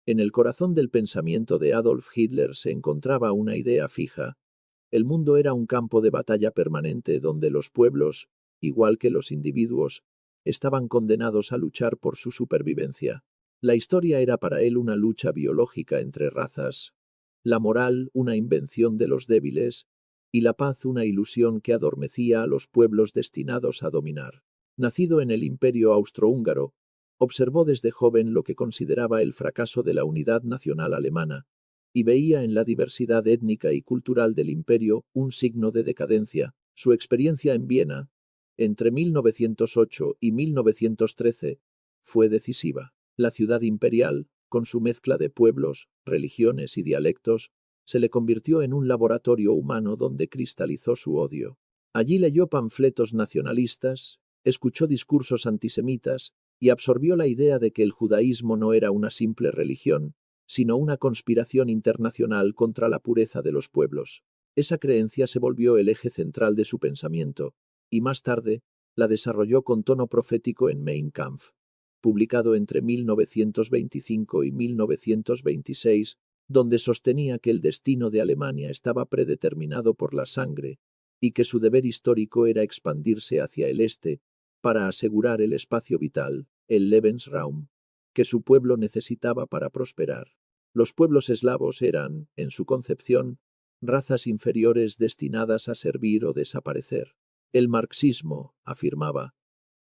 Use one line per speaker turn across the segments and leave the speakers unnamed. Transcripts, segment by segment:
En el corazón del pensamiento de Adolf Hitler se encontraba una idea fija. El mundo era un campo de batalla permanente donde los pueblos, igual que los individuos, estaban condenados a luchar por su supervivencia. La historia era para él una lucha biológica entre razas, la moral una invención de los débiles y la paz una ilusión que adormecía a los pueblos destinados a dominar. Nacido en el Imperio Austrohúngaro, observó desde joven lo que consideraba el fracaso de la unidad nacional alemana y veía en la diversidad étnica y cultural del imperio un signo de decadencia. Su experiencia en Viena, entre 1908 y 1913, fue decisiva. La ciudad imperial, con su mezcla de pueblos, religiones y dialectos, se le convirtió en un laboratorio humano donde cristalizó su odio. Allí leyó panfletos nacionalistas, escuchó discursos antisemitas y absorbió la idea de que el judaísmo no era una simple religión, sino una conspiración internacional contra la pureza de los pueblos. Esa creencia se volvió el eje central de su pensamiento, y más tarde la desarrolló con tono profético en Mein Kampf, publicado entre 1925 y 1926, donde sostenía que el destino de Alemania estaba predeterminado por la sangre y que su deber histórico era expandirse hacia el este para asegurar el espacio vital, el Lebensraum, que su pueblo necesitaba para prosperar. Los pueblos eslavos eran, en su concepción, razas inferiores destinadas a servir o desaparecer. El marxismo, afirmaba,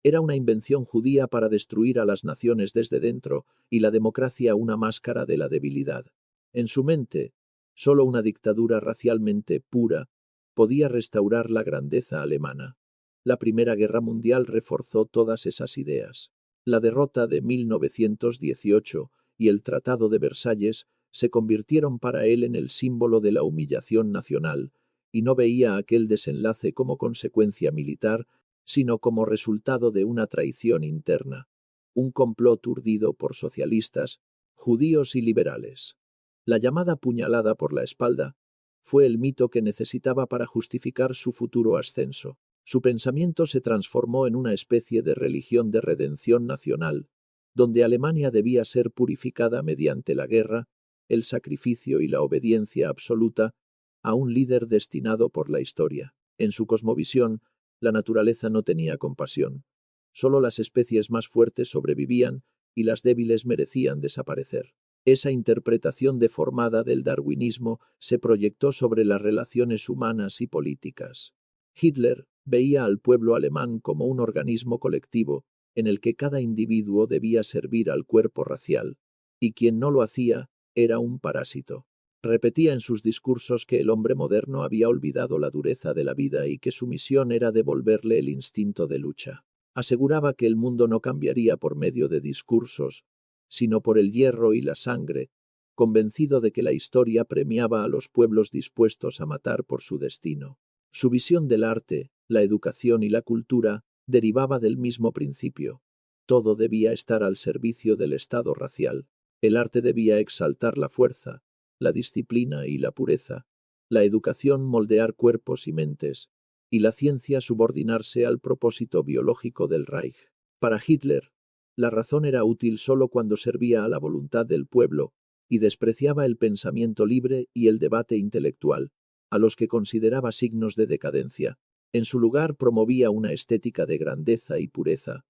era una invención judía para destruir a las naciones desde dentro y la democracia una máscara de la debilidad. En su mente, solo una dictadura racialmente pura podía restaurar la grandeza alemana. La Primera Guerra Mundial reforzó todas esas ideas. La derrota de 1918 y el Tratado de Versalles se convirtieron para él en el símbolo de la humillación nacional, y no veía aquel desenlace como consecuencia militar, sino como resultado de una traición interna, un complot urdido por socialistas, judíos y liberales. La llamada puñalada por la espalda fue el mito que necesitaba para justificar su futuro ascenso. Su pensamiento se transformó en una especie de religión de redención nacional, donde Alemania debía ser purificada mediante la guerra, el sacrificio y la obediencia absoluta a un líder destinado por la historia. En su cosmovisión, la naturaleza no tenía compasión. Solo las especies más fuertes sobrevivían y las débiles merecían desaparecer. Esa interpretación deformada del darwinismo se proyectó sobre las relaciones humanas y políticas. Hitler veía al pueblo alemán como un organismo colectivo en el que cada individuo debía servir al cuerpo racial, y quien no lo hacía era un parásito. Repetía en sus discursos que el hombre moderno había olvidado la dureza de la vida y que su misión era devolverle el instinto de lucha. Aseguraba que el mundo no cambiaría por medio de discursos, sino por el hierro y la sangre, convencido de que la historia premiaba a los pueblos dispuestos a matar por su destino. Su visión del arte, la educación y la cultura derivaba del mismo principio. Todo debía estar al servicio del estado racial. El arte debía exaltar la fuerza, la disciplina y la pureza, la educación moldear cuerpos y mentes, y la ciencia subordinarse al propósito biológico del Reich. Para Hitler, la razón era útil solo cuando servía a la voluntad del pueblo y despreciaba el pensamiento libre y el debate intelectual, a los que consideraba signos de decadencia. En su lugar promovía una estética de grandeza y pureza,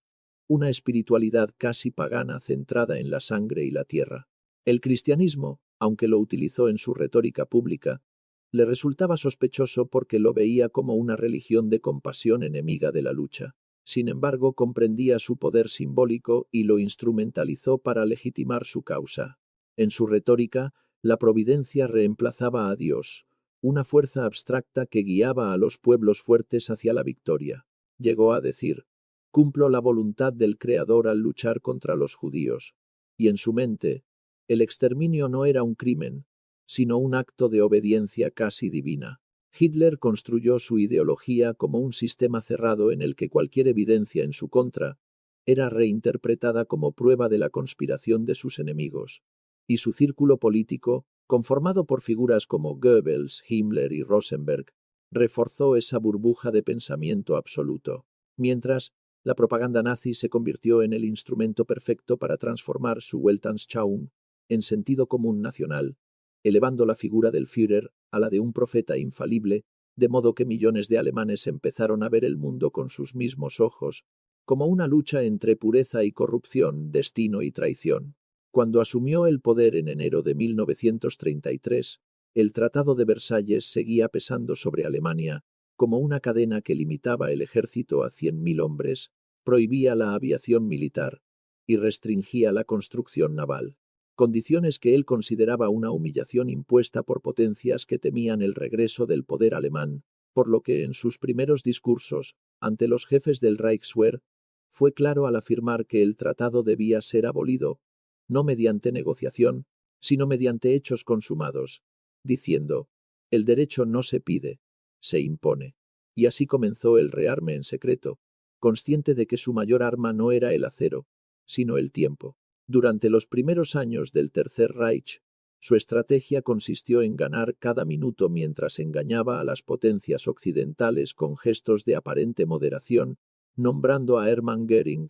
una espiritualidad casi pagana centrada en la sangre y la tierra. El cristianismo, aunque lo utilizó en su retórica pública, le resultaba sospechoso porque lo veía como una religión de compasión enemiga de la lucha. Sin embargo, comprendía su poder simbólico y lo instrumentalizó para legitimar su causa. En su retórica, la providencia reemplazaba a Dios, una fuerza abstracta que guiaba a los pueblos fuertes hacia la victoria. Llegó a decir: «Cumplo la voluntad del Creador al luchar contra los judíos», y en su mente, el exterminio no era un crimen, sino un acto de obediencia casi divina. Hitler construyó su ideología como un sistema cerrado en el que cualquier evidencia en su contra era reinterpretada como prueba de la conspiración de sus enemigos, y su círculo político, conformado por figuras como Goebbels, Himmler y Rosenberg, reforzó esa burbuja de pensamiento absoluto, mientras la propaganda nazi se convirtió en el instrumento perfecto para transformar su Weltanschauung en sentido común nacional, elevando la figura del Führer a la de un profeta infalible, de modo que millones de alemanes empezaron a ver el mundo con sus mismos ojos, como una lucha entre pureza y corrupción, destino y traición. Cuando asumió el poder en enero de 1933, el Tratado de Versalles seguía pesando sobre Alemania como una cadena que limitaba el ejército a 100.000 hombres, prohibía la aviación militar y restringía la construcción naval. Condiciones que él consideraba una humillación impuesta por potencias que temían el regreso del poder alemán, por lo que en sus primeros discursos, ante los jefes del Reichswehr, fue claro al afirmar que el tratado debía ser abolido, no mediante negociación, sino mediante hechos consumados, diciendo: el derecho no se pide, se impone. Y así comenzó el rearme en secreto, consciente de que su mayor arma no era el acero, sino el tiempo. Durante los primeros años del Tercer Reich, su estrategia consistió en ganar cada minuto mientras engañaba a las potencias occidentales con gestos de aparente moderación, nombrando a Hermann Göring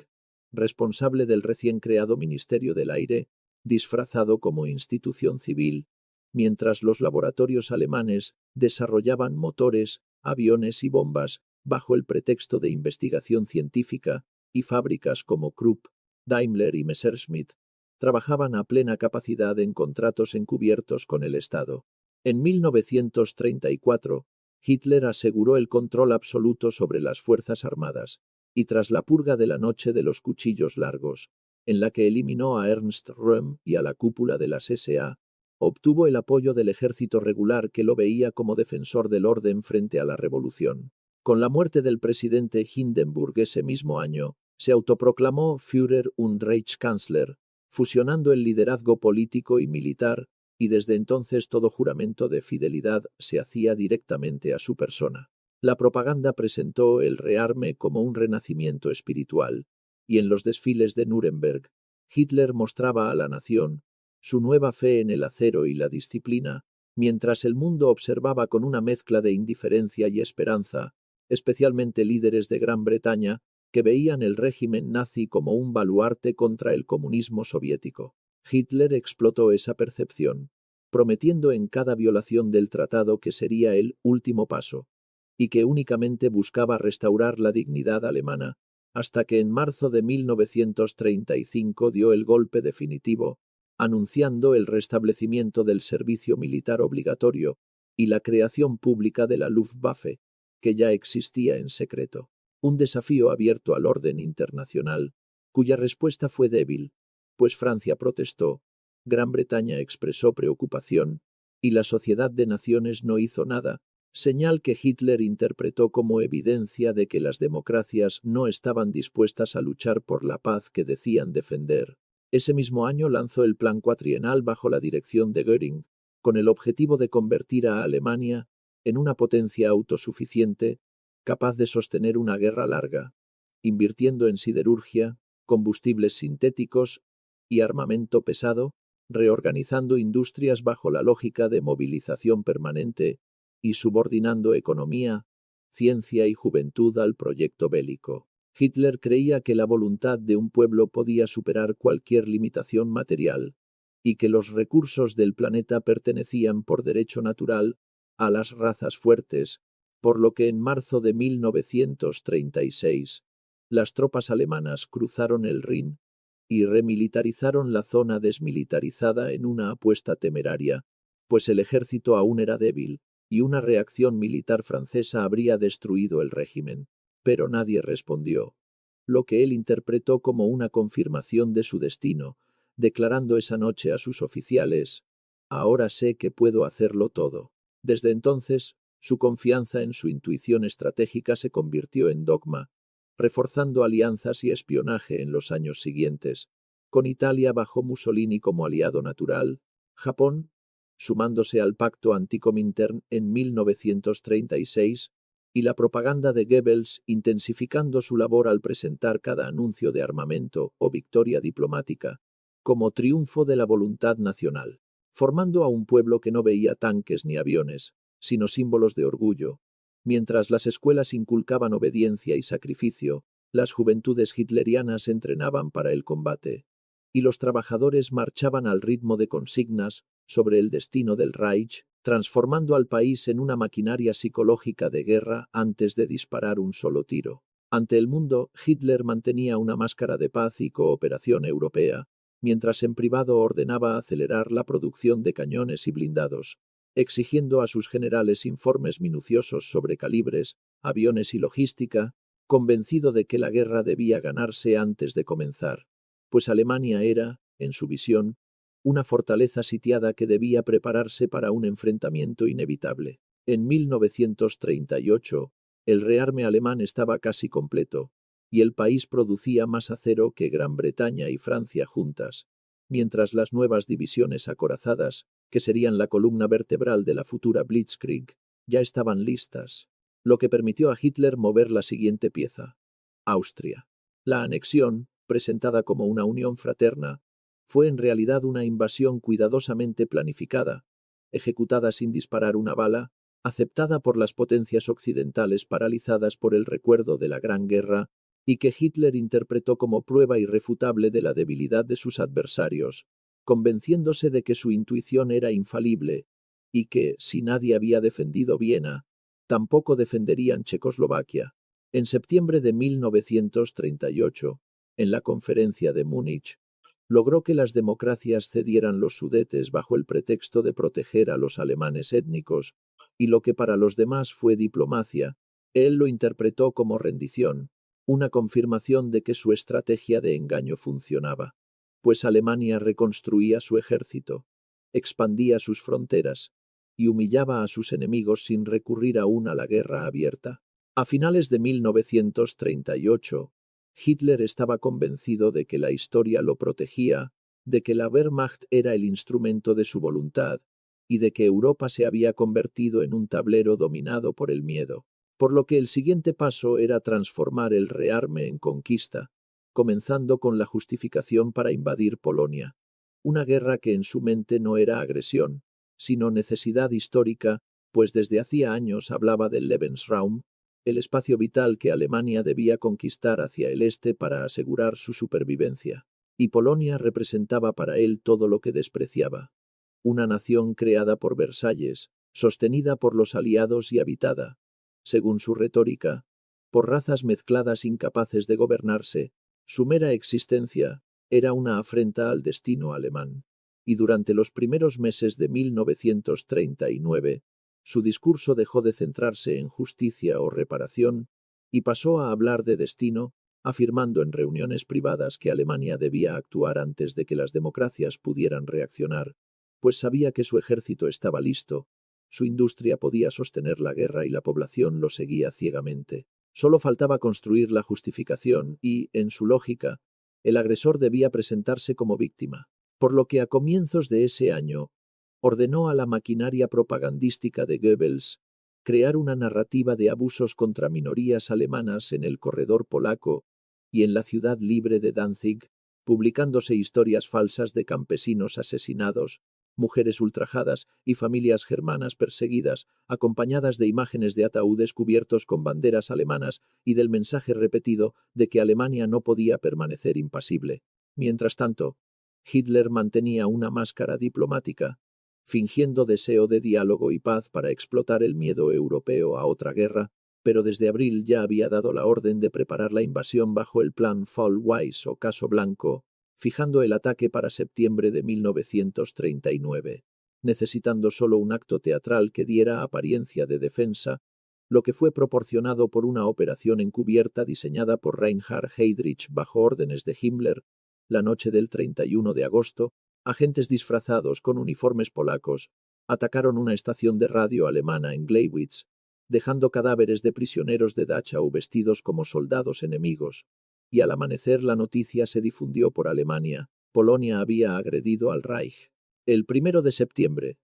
responsable del recién creado Ministerio del Aire, disfrazado como institución civil, mientras los laboratorios alemanes desarrollaban motores, aviones y bombas bajo el pretexto de investigación científica, y fábricas como Krupp, Daimler y Messerschmitt trabajaban a plena capacidad en contratos encubiertos con el Estado. En 1934, Hitler aseguró el control absoluto sobre las Fuerzas Armadas, y tras la purga de la Noche de los Cuchillos Largos, en la que eliminó a Ernst Röhm y a la cúpula de las SA, obtuvo el apoyo del ejército regular que lo veía como defensor del orden frente a la revolución. Con la muerte del presidente Hindenburg ese mismo año, se autoproclamó Führer und Reichskanzler, fusionando el liderazgo político y militar, y desde entonces todo juramento de fidelidad se hacía directamente a su persona. La propaganda presentó el rearme como un renacimiento espiritual, y en los desfiles de Nuremberg, Hitler mostraba a la nación su nueva fe en el acero y la disciplina, mientras el mundo observaba con una mezcla de indiferencia y esperanza, especialmente líderes de Gran Bretaña, que veían el régimen nazi como un baluarte contra el comunismo soviético. Hitler explotó esa percepción, prometiendo en cada violación del tratado que sería el último paso, y que únicamente buscaba restaurar la dignidad alemana, hasta que en marzo de 1935 dio el golpe definitivo, anunciando el restablecimiento del servicio militar obligatorio y la creación pública de la Luftwaffe, que ya existía en secreto. Un desafío abierto al orden internacional, cuya respuesta fue débil, pues Francia protestó, Gran Bretaña expresó preocupación, y la Sociedad de Naciones no hizo nada, señal que Hitler interpretó como evidencia de que las democracias no estaban dispuestas a luchar por la paz que decían defender. Ese mismo año lanzó el Plan Cuatrienal bajo la dirección de Göring, con el objetivo de convertir a Alemania en una potencia autosuficiente, capaz de sostener una guerra larga, invirtiendo en siderurgia, combustibles sintéticos y armamento pesado, reorganizando industrias bajo la lógica de movilización permanente y subordinando economía, ciencia y juventud al proyecto bélico. Hitler creía que la voluntad de un pueblo podía superar cualquier limitación material, y que los recursos del planeta pertenecían por derecho natural a las razas fuertes, por lo que en marzo de 1936, las tropas alemanas cruzaron el Rin y remilitarizaron la zona desmilitarizada en una apuesta temeraria, pues el ejército aún era débil, y una reacción militar francesa habría destruido el régimen. Pero nadie respondió, lo que él interpretó como una confirmación de su destino, declarando esa noche a sus oficiales: «Ahora sé que puedo hacerlo todo». Desde entonces, su confianza en su intuición estratégica se convirtió en dogma, reforzando alianzas y espionaje en los años siguientes, con Italia bajo Mussolini como aliado natural, Japón sumándose al pacto anticomintern en 1936, y la propaganda de Goebbels intensificando su labor al presentar cada anuncio de armamento o victoria diplomática como triunfo de la voluntad nacional, formando a un pueblo que no veía tanques ni aviones, sino símbolos de orgullo. Mientras las escuelas inculcaban obediencia y sacrificio, las juventudes hitlerianas entrenaban para el combate. y los trabajadores marchaban al ritmo de consignas sobre el destino del Reich, transformando al país en una maquinaria psicológica de guerra antes de disparar un solo tiro. Ante el mundo, Hitler mantenía una máscara de paz y cooperación europea, mientras en privado ordenaba acelerar la producción de cañones y blindados, exigiendo a sus generales informes minuciosos sobre calibres, aviones y logística, convencido de que la guerra debía ganarse antes de comenzar, pues Alemania era, en su visión, una fortaleza sitiada que debía prepararse para un enfrentamiento inevitable. En 1938, el rearme alemán estaba casi completo, y el país producía más acero que Gran Bretaña y Francia juntas, mientras las nuevas divisiones acorazadas, que serían la columna vertebral de la futura Blitzkrieg, ya estaban listas, lo que permitió a Hitler mover la siguiente pieza: Austria. La anexión, presentada como una unión fraterna, fue en realidad una invasión cuidadosamente planificada, ejecutada sin disparar una bala, aceptada por las potencias occidentales paralizadas por el recuerdo de la Gran Guerra y que Hitler interpretó como prueba irrefutable de la debilidad de sus adversarios, convenciéndose de que su intuición era infalible y que, si nadie había defendido Viena, tampoco defenderían Checoslovaquia. En septiembre de 1938, en la conferencia de Múnich, logró que las democracias cedieran los Sudetes bajo el pretexto de proteger a los alemanes étnicos, y lo que para los demás fue diplomacia, él lo interpretó como rendición, una confirmación de que su estrategia de engaño funcionaba, pues Alemania reconstruía su ejército, expandía sus fronteras y humillaba a sus enemigos sin recurrir aún a la guerra abierta. A finales de 1938, Hitler estaba convencido de que la historia lo protegía, de que la Wehrmacht era el instrumento de su voluntad y de que Europa se había convertido en un tablero dominado por el miedo, por lo que el siguiente paso era transformar el rearme en conquista, comenzando con la justificación para invadir Polonia, una guerra que en su mente no era agresión, sino necesidad histórica, pues desde hacía años hablaba del Lebensraum, el espacio vital que Alemania debía conquistar hacia el este para asegurar su supervivencia, y Polonia representaba para él todo lo que despreciaba. Una nación creada por Versalles, sostenida por los aliados y habitada, según su retórica, por razas mezcladas incapaces de gobernarse, su mera existencia era una afrenta al destino alemán. Y durante los primeros meses de 1939, su discurso dejó de centrarse en justicia o reparación y pasó a hablar de destino, afirmando en reuniones privadas que Alemania debía actuar antes de que las democracias pudieran reaccionar, pues sabía que su ejército estaba listo, su industria podía sostener la guerra y la población lo seguía ciegamente. Solo faltaba construir la justificación y, en su lógica, el agresor debía presentarse como víctima, por lo que a comienzos de ese año ordenó a la maquinaria propagandística de Goebbels crear una narrativa de abusos contra minorías alemanas en el corredor polaco y en la ciudad libre de Danzig, publicándose historias falsas de campesinos asesinados, mujeres ultrajadas y familias germanas perseguidas, acompañadas de imágenes de ataúdes cubiertos con banderas alemanas y del mensaje repetido de que Alemania no podía permanecer impasible. Mientras tanto, Hitler mantenía una máscara diplomática, fingiendo deseo de diálogo y paz para explotar el miedo europeo a otra guerra, pero desde abril ya había dado la orden de preparar la invasión bajo el plan Fall Weiss o Caso Blanco, fijando el ataque para septiembre de 1939, necesitando solo un acto teatral que diera apariencia de defensa, lo que fue proporcionado por una operación encubierta diseñada por Reinhard Heydrich bajo órdenes de Himmler. La noche del 31 de agosto, agentes disfrazados con uniformes polacos atacaron una estación de radio alemana en Gleiwitz, dejando cadáveres de prisioneros de Dachau vestidos como soldados enemigos, y al amanecer la noticia se difundió por Alemania: Polonia había agredido al Reich. El 1 de septiembre,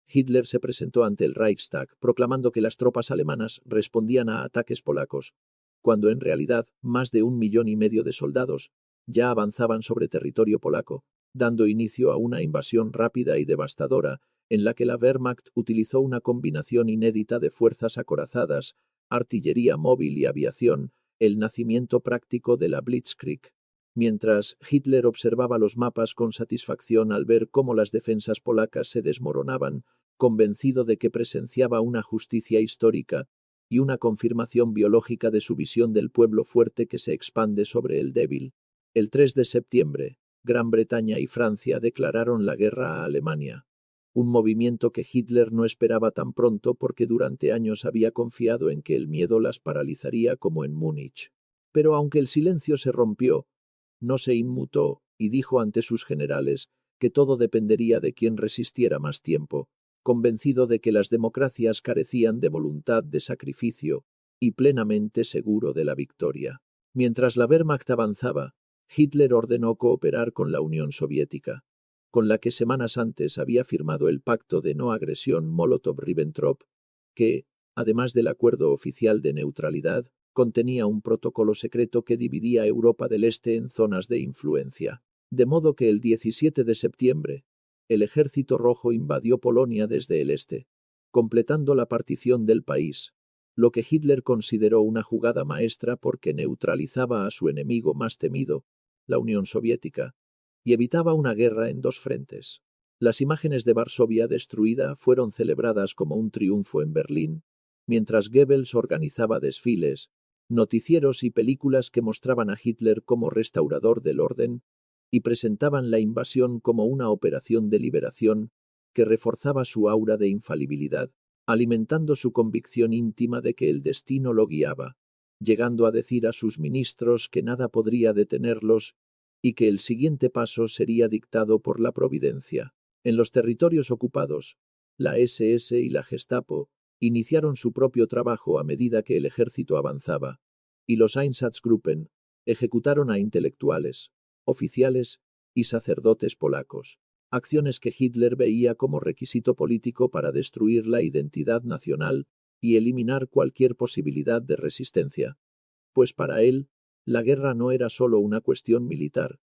Hitler se presentó ante el Reichstag proclamando que las tropas alemanas respondían a ataques polacos, cuando en realidad más de 1,5 millones de soldados ya avanzaban sobre territorio polaco, dando inicio a una invasión rápida y devastadora en la que la Wehrmacht utilizó una combinación inédita de fuerzas acorazadas, artillería móvil y aviación, el nacimiento práctico de la Blitzkrieg. Mientras Hitler observaba los mapas con satisfacción al ver cómo las defensas polacas se desmoronaban, convencido de que presenciaba una justicia histórica y una confirmación biológica de su visión del pueblo fuerte que se expande sobre el débil. El 3 de septiembre, Gran Bretaña y Francia declararon la guerra a Alemania. Un movimiento que Hitler no esperaba tan pronto porque durante años había confiado en que el miedo las paralizaría como en Múnich. Pero aunque el silencio se rompió, no se inmutó y dijo ante sus generales que todo dependería de quién resistiera más tiempo, convencido de que las democracias carecían de voluntad de sacrificio y plenamente seguro de la victoria. Mientras la Wehrmacht avanzaba, Hitler ordenó cooperar con la Unión Soviética, con la que semanas antes había firmado el pacto de no agresión Molotov-Ribbentrop, que, además del acuerdo oficial de neutralidad, contenía un protocolo secreto que dividía Europa del Este en zonas de influencia. De modo que el 17 de septiembre, el Ejército Rojo invadió Polonia desde el este, completando la partición del país, lo que Hitler consideró una jugada maestra porque neutralizaba a su enemigo más temido, la Unión Soviética, y evitaba una guerra en dos frentes. Las imágenes de Varsovia destruida fueron celebradas como un triunfo en Berlín, mientras Goebbels organizaba desfiles, noticieros y películas que mostraban a Hitler como restaurador del orden y presentaban la invasión como una operación de liberación que reforzaba su aura de infalibilidad, alimentando su convicción íntima de que el destino lo guiaba, llegando a decir a sus ministros que nada podría detenerlos y que el siguiente paso sería dictado por la providencia. En los territorios ocupados, la SS y la Gestapo iniciaron su propio trabajo a medida que el ejército avanzaba, y los Einsatzgruppen ejecutaron a intelectuales, oficiales y sacerdotes polacos, acciones que Hitler veía como requisito político para destruir la identidad nacional y eliminar cualquier posibilidad de resistencia, pues para él, la guerra no era solo una cuestión militar,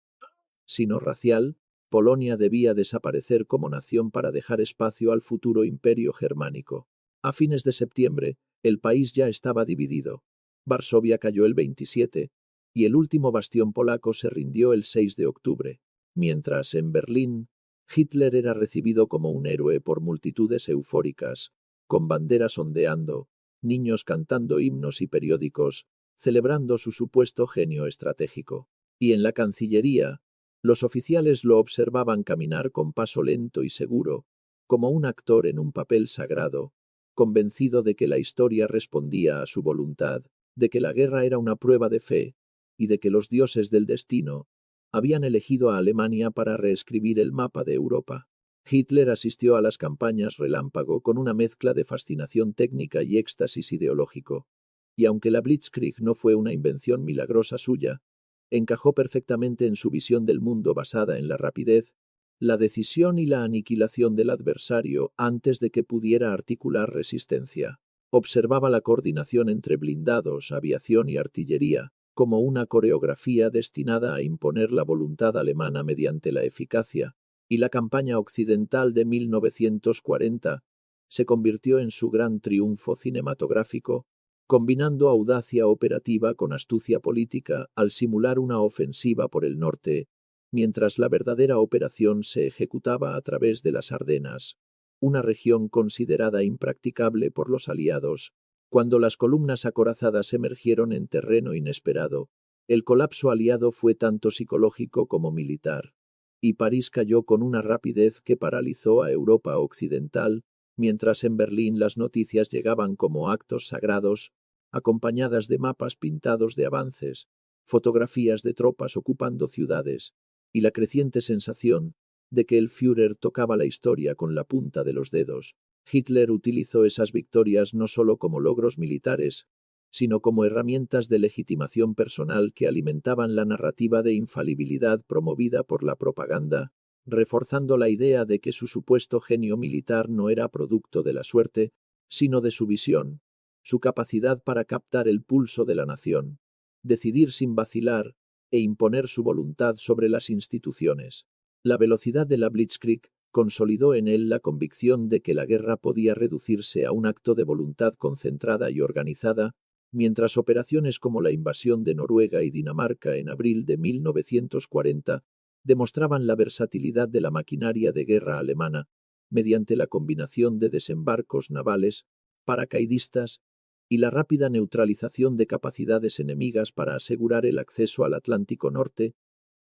sino racial. Polonia debía desaparecer como nación para dejar espacio al futuro imperio germánico. A fines de septiembre, el país ya estaba dividido. Varsovia cayó el 27, y el último bastión polaco se rindió el 6 de octubre, mientras en Berlín, Hitler era recibido como un héroe por multitudes eufóricas, con banderas ondeando, niños cantando himnos y periódicos, celebrando su supuesto genio estratégico. Y en la Cancillería, los oficiales lo observaban caminar con paso lento y seguro, como un actor en un papel sagrado, convencido de que la historia respondía a su voluntad, de que la guerra era una prueba de fe, y de que los dioses del destino habían elegido a Alemania para reescribir el mapa de Europa. Hitler asistió a las campañas relámpago con una mezcla de fascinación técnica y éxtasis ideológico, y aunque la Blitzkrieg no fue una invención milagrosa suya, encajó perfectamente en su visión del mundo basada en la rapidez, la decisión y la aniquilación del adversario antes de que pudiera articular resistencia. Observaba la coordinación entre blindados, aviación y artillería, como una coreografía destinada a imponer la voluntad alemana mediante la eficacia, y la campaña occidental de 1940 se convirtió en su gran triunfo cinematográfico, combinando audacia operativa con astucia política al simular una ofensiva por el norte, mientras la verdadera operación se ejecutaba a través de las Ardenas, una región considerada impracticable por los aliados. Cuando las columnas acorazadas emergieron en terreno inesperado, el colapso aliado fue tanto psicológico como militar, y París cayó con una rapidez que paralizó a Europa occidental, mientras en Berlín las noticias llegaban como actos sagrados, acompañadas de mapas pintados de avances, fotografías de tropas ocupando ciudades, y la creciente sensación de que el Führer tocaba la historia con la punta de los dedos. Hitler utilizó esas victorias no solo como logros militares, sino como herramientas de legitimación personal que alimentaban la narrativa de infalibilidad promovida por la propaganda, reforzando la idea de que su supuesto genio militar no era producto de la suerte, sino de su visión, su capacidad para captar el pulso de la nación, decidir sin vacilar e imponer su voluntad sobre las instituciones. La velocidad de la Blitzkrieg consolidó en él la convicción de que la guerra podía reducirse a un acto de voluntad concentrada y organizada, mientras operaciones como la invasión de Noruega y Dinamarca en abril de 1940 demostraban la versatilidad de la maquinaria de guerra alemana mediante la combinación de desembarcos navales, paracaidistas y la rápida neutralización de capacidades enemigas para asegurar el acceso al Atlántico Norte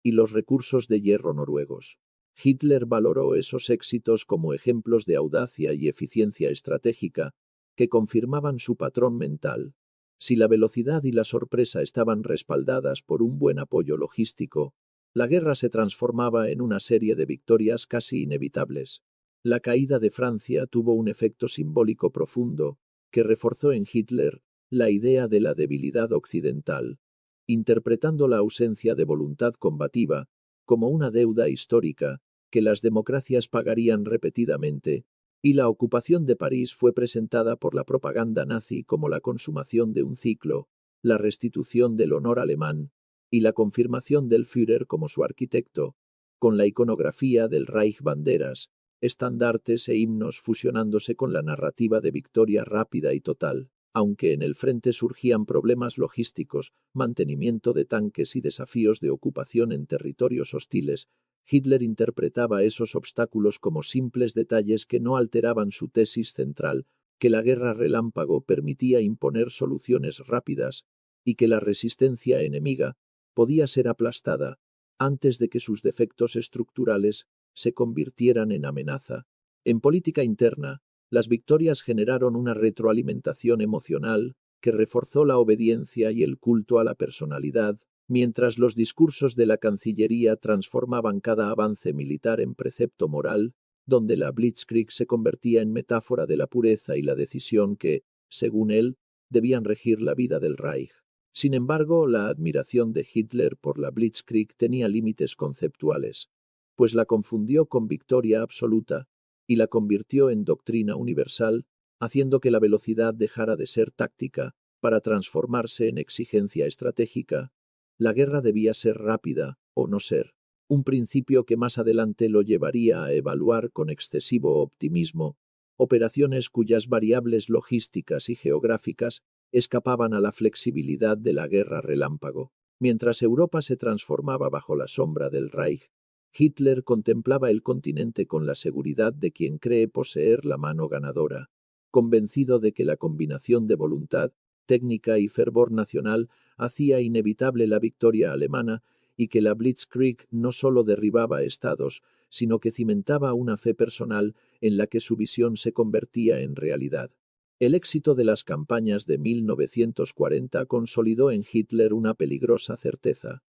y los recursos de hierro noruegos. Hitler valoró esos éxitos como ejemplos de audacia y eficiencia estratégica que confirmaban su patrón mental. Si la velocidad y la sorpresa estaban respaldadas por un buen apoyo logístico, la guerra se transformaba en una serie de victorias casi inevitables. La caída de Francia tuvo un efecto simbólico profundo que reforzó en Hitler la idea de la debilidad occidental, interpretando la ausencia de voluntad combativa como una deuda histórica que las democracias pagarían repetidamente, y la ocupación de París fue presentada por la propaganda nazi como la consumación de un ciclo, la restitución del honor alemán y la confirmación del Führer como su arquitecto, con la iconografía del Reich banderas, estandartes e himnos fusionándose con la narrativa de victoria rápida y total. Aunque en el frente surgían problemas logísticos, mantenimiento de tanques y desafíos de ocupación en territorios hostiles, Hitler interpretaba esos obstáculos como simples detalles que no alteraban su tesis central, que la guerra relámpago permitía imponer soluciones rápidas y que la resistencia enemiga podía ser aplastada antes de que sus defectos estructurales se convirtieran en amenaza. En política interna, las victorias generaron una retroalimentación emocional que reforzó la obediencia y el culto a la personalidad, mientras los discursos de la Cancillería transformaban cada avance militar en precepto moral, donde la Blitzkrieg se convertía en metáfora de la pureza y la decisión que, según él, debían regir la vida del Reich. Sin embargo, la admiración de Hitler por la Blitzkrieg tenía límites conceptuales, pues la confundió con victoria absoluta y la convirtió en doctrina universal, haciendo que la velocidad dejara de ser táctica para transformarse en exigencia estratégica. La guerra debía ser rápida o no ser, un principio que más adelante lo llevaría a evaluar con excesivo optimismo operaciones cuyas variables logísticas y geográficas escapaban a la flexibilidad de la guerra relámpago. Mientras Europa se transformaba bajo la sombra del Reich, Hitler contemplaba el continente con la seguridad de quien cree poseer la mano ganadora, convencido de que la combinación de voluntad, técnica y fervor nacional hacía inevitable la victoria alemana y que la Blitzkrieg no solo derribaba estados, sino que cimentaba una fe personal en la que su visión se convertía en realidad. El éxito de las campañas de 1940 consolidó en Hitler una peligrosa certeza,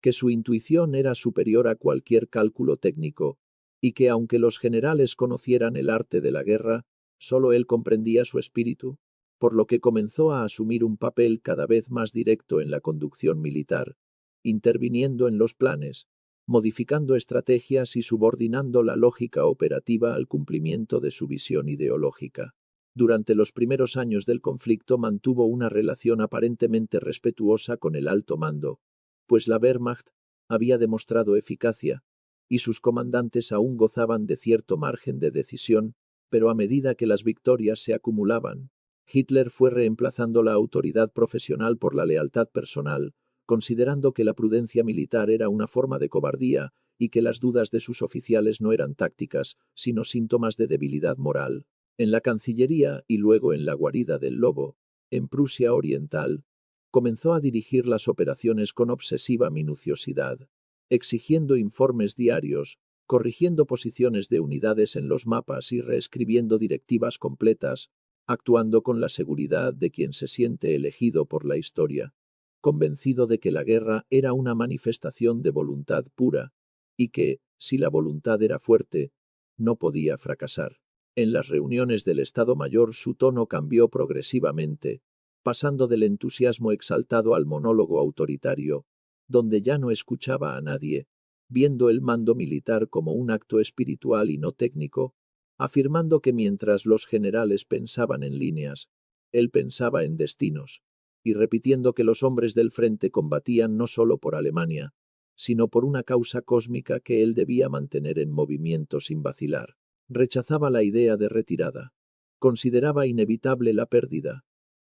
que su intuición era superior a cualquier cálculo técnico, y que aunque los generales conocieran el arte de la guerra, solo él comprendía su espíritu, por lo que comenzó a asumir un papel cada vez más directo en la conducción militar, interviniendo en los planes, modificando estrategias y subordinando la lógica operativa al cumplimiento de su visión ideológica. Durante los primeros años del conflicto mantuvo una relación aparentemente respetuosa con el alto mando, pues la Wehrmacht había demostrado eficacia y sus comandantes aún gozaban de cierto margen de decisión, pero a medida que las victorias se acumulaban, Hitler fue reemplazando la autoridad profesional por la lealtad personal, considerando que la prudencia militar era una forma de cobardía y que las dudas de sus oficiales no eran tácticas, sino síntomas de debilidad moral. En la Cancillería y luego en la guarida del Lobo, en Prusia Oriental, comenzó a dirigir las operaciones con obsesiva minuciosidad, exigiendo informes diarios, corrigiendo posiciones de unidades en los mapas y reescribiendo directivas completas, actuando con la seguridad de quien se siente elegido por la historia, convencido de que la guerra era una manifestación de voluntad pura y que, si la voluntad era fuerte, no podía fracasar. En las reuniones del Estado Mayor su tono cambió progresivamente, pasando del entusiasmo exaltado al monólogo autoritario, donde ya no escuchaba a nadie, viendo el mando militar como un acto espiritual y no técnico, afirmando que mientras los generales pensaban en líneas, él pensaba en destinos, y repitiendo que los hombres del frente combatían no solo por Alemania, sino por una causa cósmica que él debía mantener en movimiento sin vacilar. Rechazaba la idea de retirada. Consideraba inevitable la pérdida,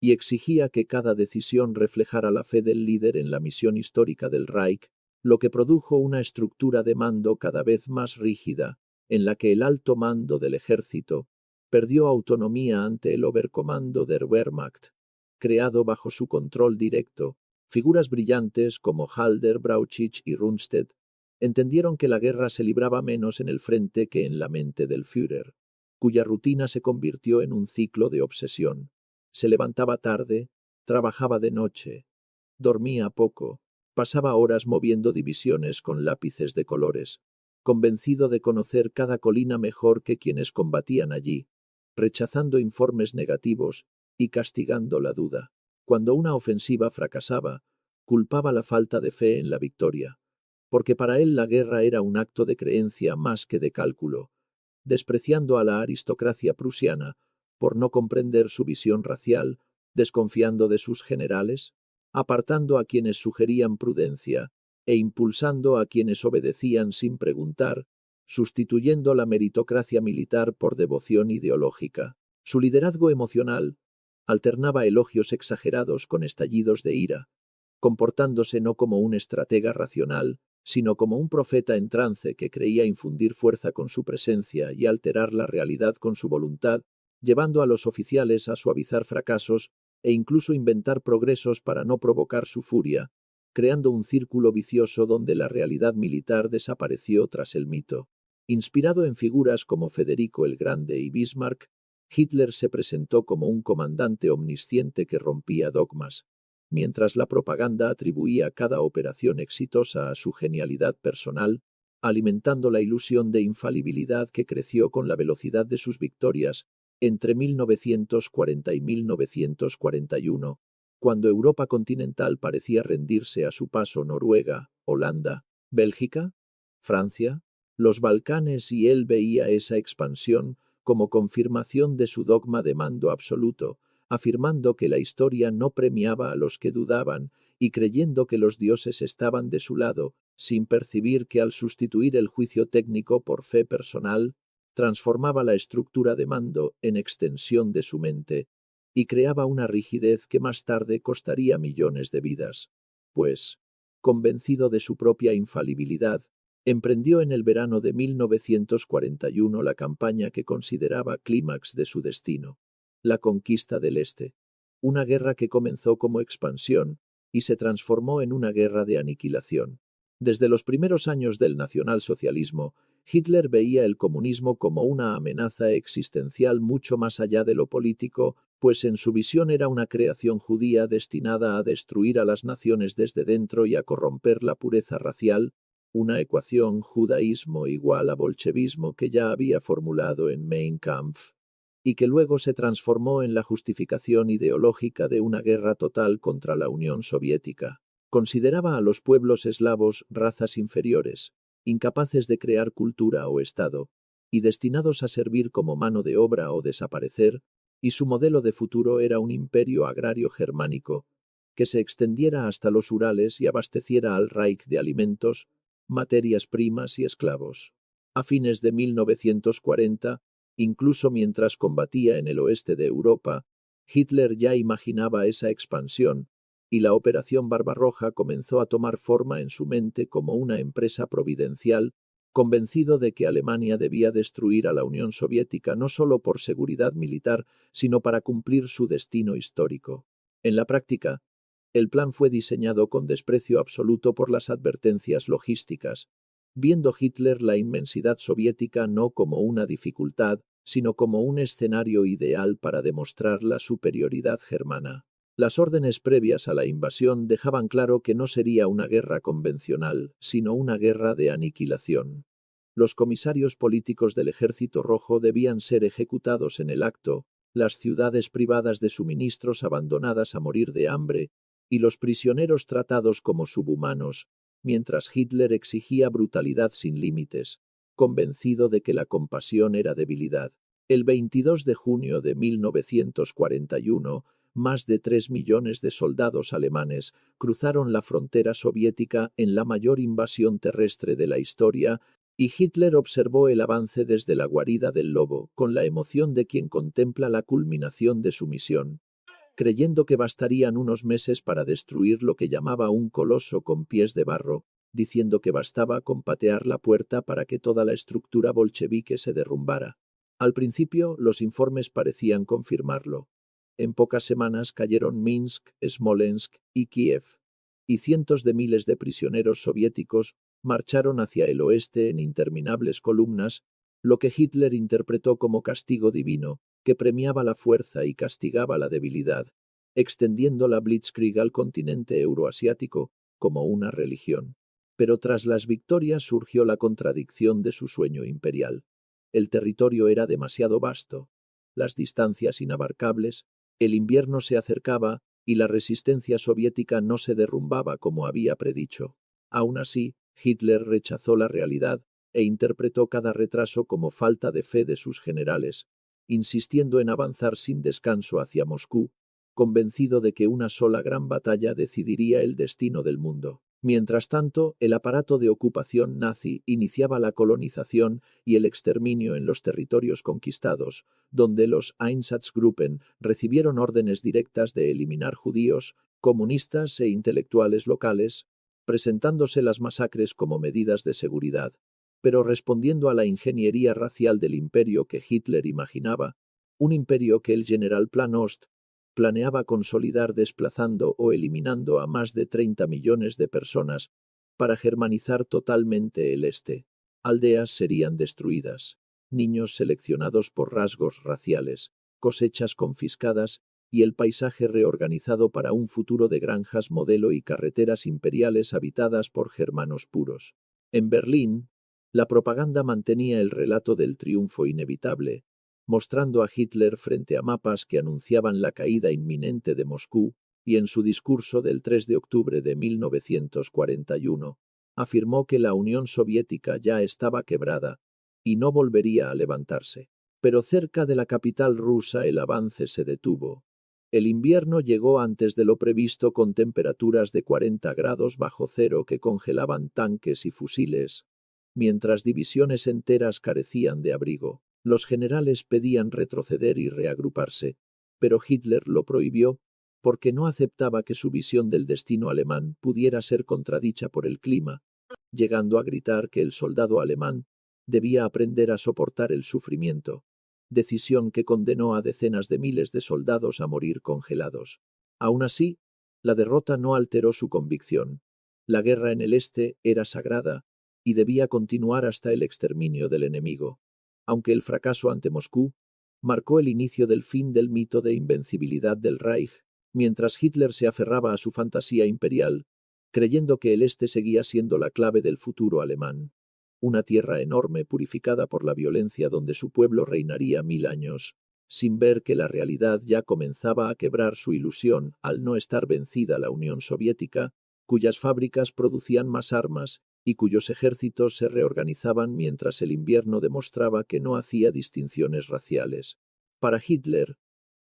y exigía que cada decisión reflejara la fe del líder en la misión histórica del Reich, lo que produjo una estructura de mando cada vez más rígida, en la que el alto mando del ejército perdió autonomía ante el Oberkommando der Wehrmacht, creado bajo su control directo. Figuras brillantes como Halder, Brauchitsch y Rundstedt entendieron que la guerra se libraba menos en el frente que en la mente del Führer, cuya rutina se convirtió en un ciclo de obsesión. Se levantaba tarde, trabajaba de noche, dormía poco, pasaba horas moviendo divisiones con lápices de colores, convencido de conocer cada colina mejor que quienes combatían allí, rechazando informes negativos y castigando la duda. Cuando una ofensiva fracasaba, culpaba la falta de fe en la victoria, porque para él la guerra era un acto de creencia más que de cálculo, despreciando a la aristocracia prusiana por no comprender su visión racial, desconfiando de sus generales, apartando a quienes sugerían prudencia e impulsando a quienes obedecían sin preguntar, sustituyendo la meritocracia militar por devoción ideológica. Su liderazgo emocional alternaba elogios exagerados con estallidos de ira, comportándose no como un estratega racional, sino como un profeta en trance que creía infundir fuerza con su presencia y alterar la realidad con su voluntad, llevando a los oficiales a suavizar fracasos e incluso inventar progresos para no provocar su furia, creando un círculo vicioso donde la realidad militar desapareció tras el mito. Inspirado en figuras como Federico el Grande y Bismarck, Hitler se presentó como un comandante omnisciente que rompía dogmas, mientras la propaganda atribuía cada operación exitosa a su genialidad personal, alimentando la ilusión de infalibilidad que creció con la velocidad de sus victorias entre 1940 y 1941, cuando Europa continental parecía rendirse a su paso Noruega, Holanda, Bélgica, Francia, los Balcanes, y él veía esa expansión como confirmación de su dogma de mando absoluto, afirmando que la historia no premiaba a los que dudaban y creyendo que los dioses estaban de su lado, sin percibir que al sustituir el juicio técnico por fe personal, transformaba la estructura de mando en extensión de su mente y creaba una rigidez que más tarde costaría millones de vidas. Pues, convencido de su propia infalibilidad, emprendió en el verano de 1941 la campaña que consideraba clímax de su destino, la conquista del Este, una guerra que comenzó como expansión y se transformó en una guerra de aniquilación. Desde los primeros años del nacionalsocialismo, Hitler veía el comunismo como una amenaza existencial mucho más allá de lo político, pues en su visión era una creación judía destinada a destruir a las naciones desde dentro y a corromper la pureza racial, una ecuación judaísmo igual a bolchevismo que ya había formulado en Mein Kampf, y que luego se transformó en la justificación ideológica de una guerra total contra la Unión Soviética. Consideraba a los pueblos eslavos razas inferiores, incapaces de crear cultura o Estado, y destinados a servir como mano de obra o desaparecer, y su modelo de futuro era un imperio agrario germánico, que se extendiera hasta los Urales y abasteciera al Reich de alimentos, materias primas y esclavos. A fines de 1940, incluso mientras combatía en el oeste de Europa, Hitler ya imaginaba esa expansión, y la Operación Barbarroja comenzó a tomar forma en su mente como una empresa providencial, convencido de que Alemania debía destruir a la Unión Soviética no solo por seguridad militar, sino para cumplir su destino histórico. En la práctica, el plan fue diseñado con desprecio absoluto por las advertencias logísticas, viendo Hitler la inmensidad soviética no como una dificultad, sino como un escenario ideal para demostrar la superioridad germana. Las órdenes previas a la invasión dejaban claro que no sería una guerra convencional, sino una guerra de aniquilación. Los comisarios políticos del Ejército Rojo debían ser ejecutados en el acto, las ciudades privadas de suministros abandonadas a morir de hambre, y los prisioneros tratados como subhumanos, mientras Hitler exigía brutalidad sin límites, convencido de que la compasión era debilidad. El 22 de junio de 1941, más de 3 millones de soldados alemanes cruzaron la frontera soviética en la mayor invasión terrestre de la historia, y Hitler observó el avance desde la guarida del lobo, con la emoción de quien contempla la culminación de su misión. creyendo que bastarían unos meses para destruir lo que llamaba un coloso con pies de barro, diciendo que bastaba con patear la puerta para que toda la estructura bolchevique se derrumbara. Al principio, los informes parecían confirmarlo. En pocas semanas cayeron Minsk, Smolensk y Kiev, y cientos de miles de prisioneros soviéticos marcharon hacia el oeste en interminables columnas, lo que Hitler interpretó como castigo divino, que premiaba la fuerza y castigaba la debilidad, extendiendo la Blitzkrieg al continente euroasiático como una religión. Pero tras las victorias surgió la contradicción de su sueño imperial. El territorio era demasiado vasto, las distancias inabarcables, el invierno se acercaba y la resistencia soviética no se derrumbaba como había predicho. Aún así, Hitler rechazó la realidad e interpretó cada retraso como falta de fe de sus generales, insistiendo en avanzar sin descanso hacia Moscú, convencido de que una sola gran batalla decidiría el destino del mundo. Mientras tanto, el aparato de ocupación nazi iniciaba la colonización y el exterminio en los territorios conquistados, donde los Einsatzgruppen recibieron órdenes directas de eliminar judíos, comunistas e intelectuales locales, presentándose las masacres como medidas de seguridad. Pero respondiendo a la ingeniería racial del imperio que Hitler imaginaba, un imperio que el general Planost planeaba consolidar desplazando o eliminando a más de 30 millones de personas para germanizar totalmente el este. Aldeas serían destruidas, niños seleccionados por rasgos raciales, cosechas confiscadas y el paisaje reorganizado para un futuro de granjas modelo y carreteras imperiales habitadas por germanos puros. En Berlín, la propaganda mantenía el relato del triunfo inevitable, mostrando a Hitler frente a mapas que anunciaban la caída inminente de Moscú, y en su discurso del 3 de octubre de 1941, afirmó que la Unión Soviética ya estaba quebrada y no volvería a levantarse. Pero cerca de la capital rusa el avance se detuvo. El invierno llegó antes de lo previsto con temperaturas de 40 grados bajo cero que congelaban tanques y fusiles, mientras divisiones enteras carecían de abrigo. Los generales pedían retroceder y reagruparse, pero Hitler lo prohibió porque no aceptaba que su visión del destino alemán pudiera ser contradicha por el clima, llegando a gritar que el soldado alemán debía aprender a soportar el sufrimiento, decisión que condenó a decenas de miles de soldados a morir congelados. Aún así, la derrota no alteró su convicción. La guerra en el este era sagrada y debía continuar hasta el exterminio del enemigo. Aunque el fracaso ante Moscú marcó el inicio del fin del mito de invencibilidad del Reich, mientras Hitler se aferraba a su fantasía imperial, creyendo que el este seguía siendo la clave del futuro alemán. Una tierra enorme purificada por la violencia donde su pueblo reinaría 1000 años, sin ver que la realidad ya comenzaba a quebrar su ilusión al no estar vencida la Unión Soviética, cuyas fábricas producían más armas y cuyos ejércitos se reorganizaban mientras el invierno demostraba que no hacía distinciones raciales. Para Hitler,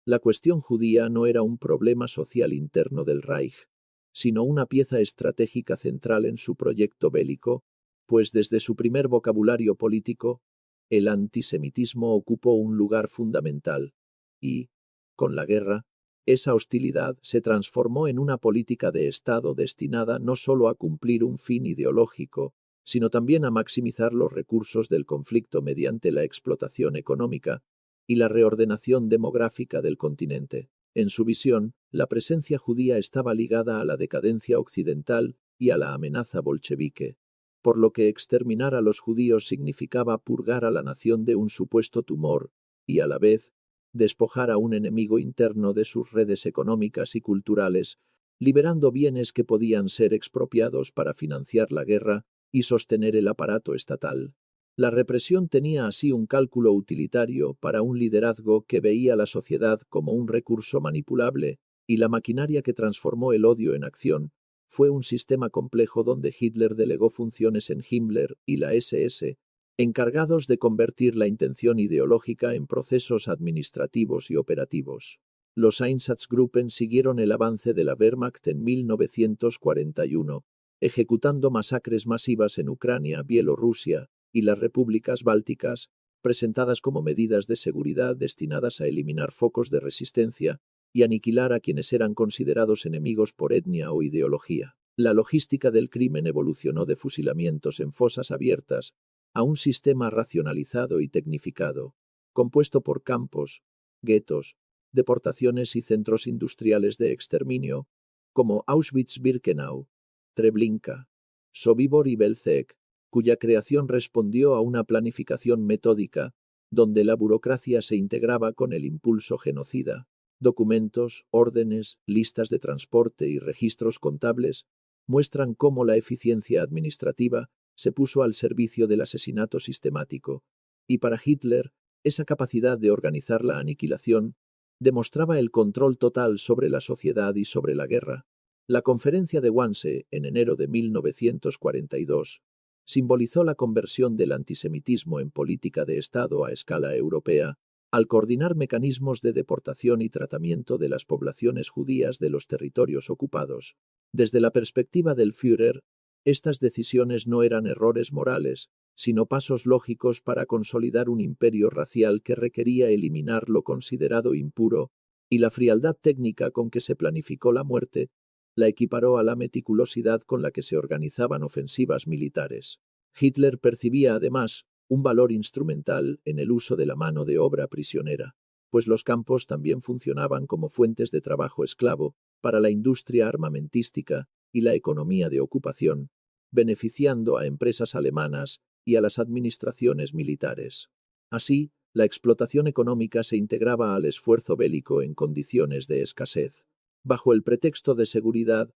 la cuestión judía no era un problema social interno del Reich, sino una pieza estratégica central en su proyecto bélico, pues desde su primer vocabulario político, el antisemitismo ocupó un lugar fundamental y, con la guerra, esa hostilidad se transformó en una política de Estado destinada no solo a cumplir un fin ideológico, sino también a maximizar los recursos del conflicto mediante la explotación económica y la reordenación demográfica del continente. En su visión, la presencia judía estaba ligada a la decadencia occidental y a la amenaza bolchevique, por lo que exterminar a los judíos significaba purgar a la nación de un supuesto tumor y, a la vez, despojar a un enemigo interno de sus redes económicas y culturales, liberando bienes que podían ser expropiados para financiar la guerra y sostener el aparato estatal. La represión tenía así un cálculo utilitario para un liderazgo que veía la sociedad como un recurso manipulable, y la maquinaria que transformó el odio en acción fue un sistema complejo donde Hitler delegó funciones en Himmler y la SS, encargados de convertir la intención ideológica en procesos administrativos y operativos. Los Einsatzgruppen siguieron el avance de la Wehrmacht en 1941, ejecutando masacres masivas en Ucrania, Bielorrusia y las repúblicas bálticas, presentadas como medidas de seguridad destinadas a eliminar focos de resistencia y aniquilar a quienes eran considerados enemigos por etnia o ideología. La logística del crimen evolucionó de fusilamientos en fosas abiertas a un sistema racionalizado y tecnificado, compuesto por campos, guetos, deportaciones y centros industriales de exterminio, como Auschwitz-Birkenau, Treblinka, Sobibor y Belzec, cuya creación respondió a una planificación metódica, donde la burocracia se integraba con el impulso genocida. Documentos, órdenes, listas de transporte y registros contables muestran cómo la eficiencia administrativa se puso al servicio del asesinato sistemático, y para Hitler, esa capacidad de organizar la aniquilación demostraba el control total sobre la sociedad y sobre la guerra. La conferencia de Wannsee, en enero de 1942, simbolizó la conversión del antisemitismo en política de Estado a escala europea, al coordinar mecanismos de deportación y tratamiento de las poblaciones judías de los territorios ocupados. Desde la perspectiva del Führer, estas decisiones no eran errores morales, sino pasos lógicos para consolidar un imperio racial que requería eliminar lo considerado impuro, y la frialdad técnica con que se planificó la muerte la equiparó a la meticulosidad con la que se organizaban ofensivas militares. Hitler percibía además un valor instrumental en el uso de la mano de obra prisionera, pues los campos también funcionaban como fuentes de trabajo esclavo para la industria armamentística y la economía de ocupación, beneficiando a empresas alemanas y a las administraciones militares. Así, la explotación económica se integraba al esfuerzo bélico en condiciones de escasez. Bajo el pretexto de seguridad,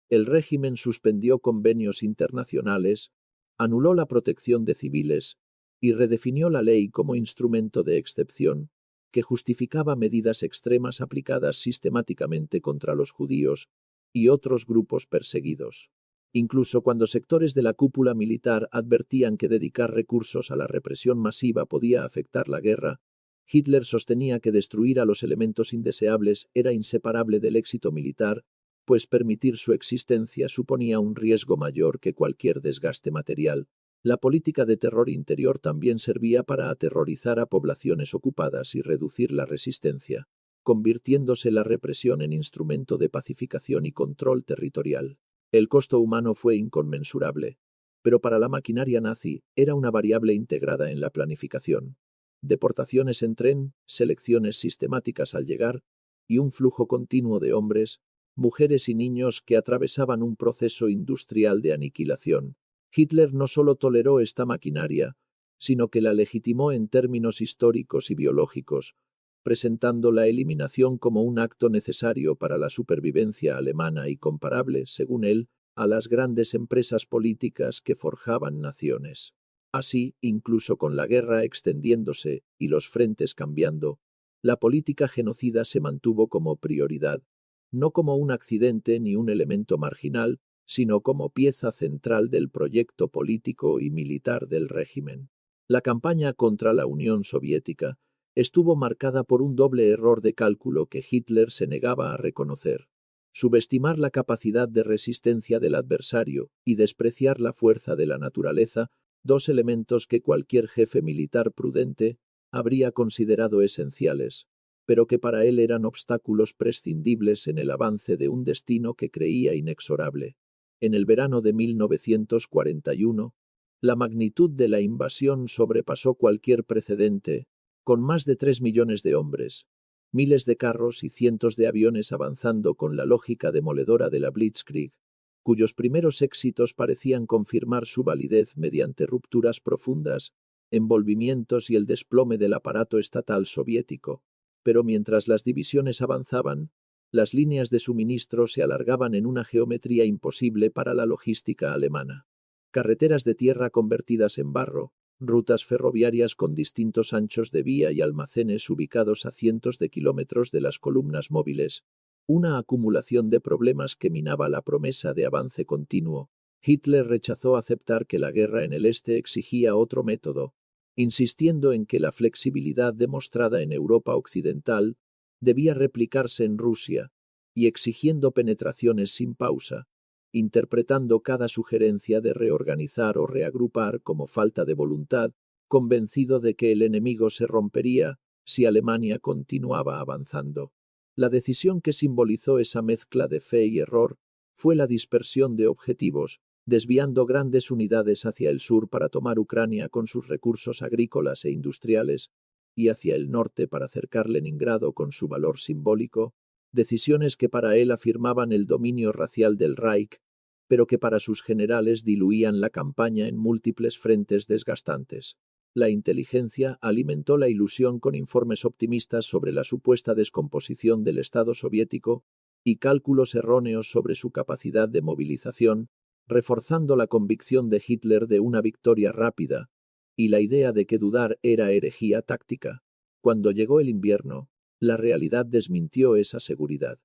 el régimen suspendió convenios internacionales, anuló la protección de civiles y redefinió la ley como instrumento de excepción, que justificaba medidas extremas aplicadas sistemáticamente contra los judíos y otros grupos perseguidos. Incluso cuando sectores de la cúpula militar advertían que dedicar recursos a la represión masiva podía afectar la guerra, Hitler sostenía que destruir a los elementos indeseables era inseparable del éxito militar, pues permitir su existencia suponía un riesgo mayor que cualquier desgaste material. La política de terror interior también servía para aterrorizar a poblaciones ocupadas y reducir la resistencia, convirtiéndose la represión en instrumento de pacificación y control territorial. El costo humano fue inconmensurable, pero para la maquinaria nazi era una variable integrada en la planificación. Deportaciones en tren, selecciones sistemáticas al llegar y un flujo continuo de hombres, mujeres y niños que atravesaban un proceso industrial de aniquilación. Hitler no solo toleró esta maquinaria, sino que la legitimó en términos históricos y biológicos, presentando la eliminación como un acto necesario para la supervivencia alemana y comparable, según él, a las grandes empresas políticas que forjaban naciones. Así, incluso con la guerra extendiéndose y los frentes cambiando, la política genocida se mantuvo como prioridad, no como un accidente ni un elemento marginal, sino como pieza central del proyecto político y militar del régimen. La campaña contra la Unión Soviética estuvo marcada por un doble error de cálculo que Hitler se negaba a reconocer: subestimar la capacidad de resistencia del adversario y despreciar la fuerza de la naturaleza, dos elementos que cualquier jefe militar prudente habría considerado esenciales, pero que para él eran obstáculos prescindibles en el avance de un destino que creía inexorable. En el verano de 1941, la magnitud de la invasión sobrepasó cualquier precedente, con más de 3 millones de hombres, miles de carros y cientos de aviones avanzando con la lógica demoledora de la Blitzkrieg, cuyos primeros éxitos parecían confirmar su validez mediante rupturas profundas, envolvimientos y el desplome del aparato estatal soviético. Pero mientras las divisiones avanzaban, las líneas de suministro se alargaban en una geometría imposible para la logística alemana. Carreteras de tierra convertidas en barro, rutas ferroviarias con distintos anchos de vía y almacenes ubicados a cientos de kilómetros de las columnas móviles, una acumulación de problemas que minaba la promesa de avance continuo. Hitler rechazó aceptar que la guerra en el este exigía otro método, insistiendo en que la flexibilidad demostrada en Europa occidental debía replicarse en Rusia, y exigiendo penetraciones sin pausa, interpretando cada sugerencia de reorganizar o reagrupar como falta de voluntad, convencido de que el enemigo se rompería si Alemania continuaba avanzando. La decisión que simbolizó esa mezcla de fe y error fue la dispersión de objetivos, desviando grandes unidades hacia el sur para tomar Ucrania con sus recursos agrícolas e industriales, y hacia el norte para cercar Leningrado con su valor simbólico, decisiones que para él afirmaban el dominio racial del Reich, pero que para sus generales diluían la campaña en múltiples frentes desgastantes. La inteligencia alimentó la ilusión con informes optimistas sobre la supuesta descomposición del Estado soviético y cálculos erróneos sobre su capacidad de movilización, reforzando la convicción de Hitler de una victoria rápida y la idea de que dudar era herejía táctica. Cuando llegó el invierno, la realidad desmintió esa seguridad.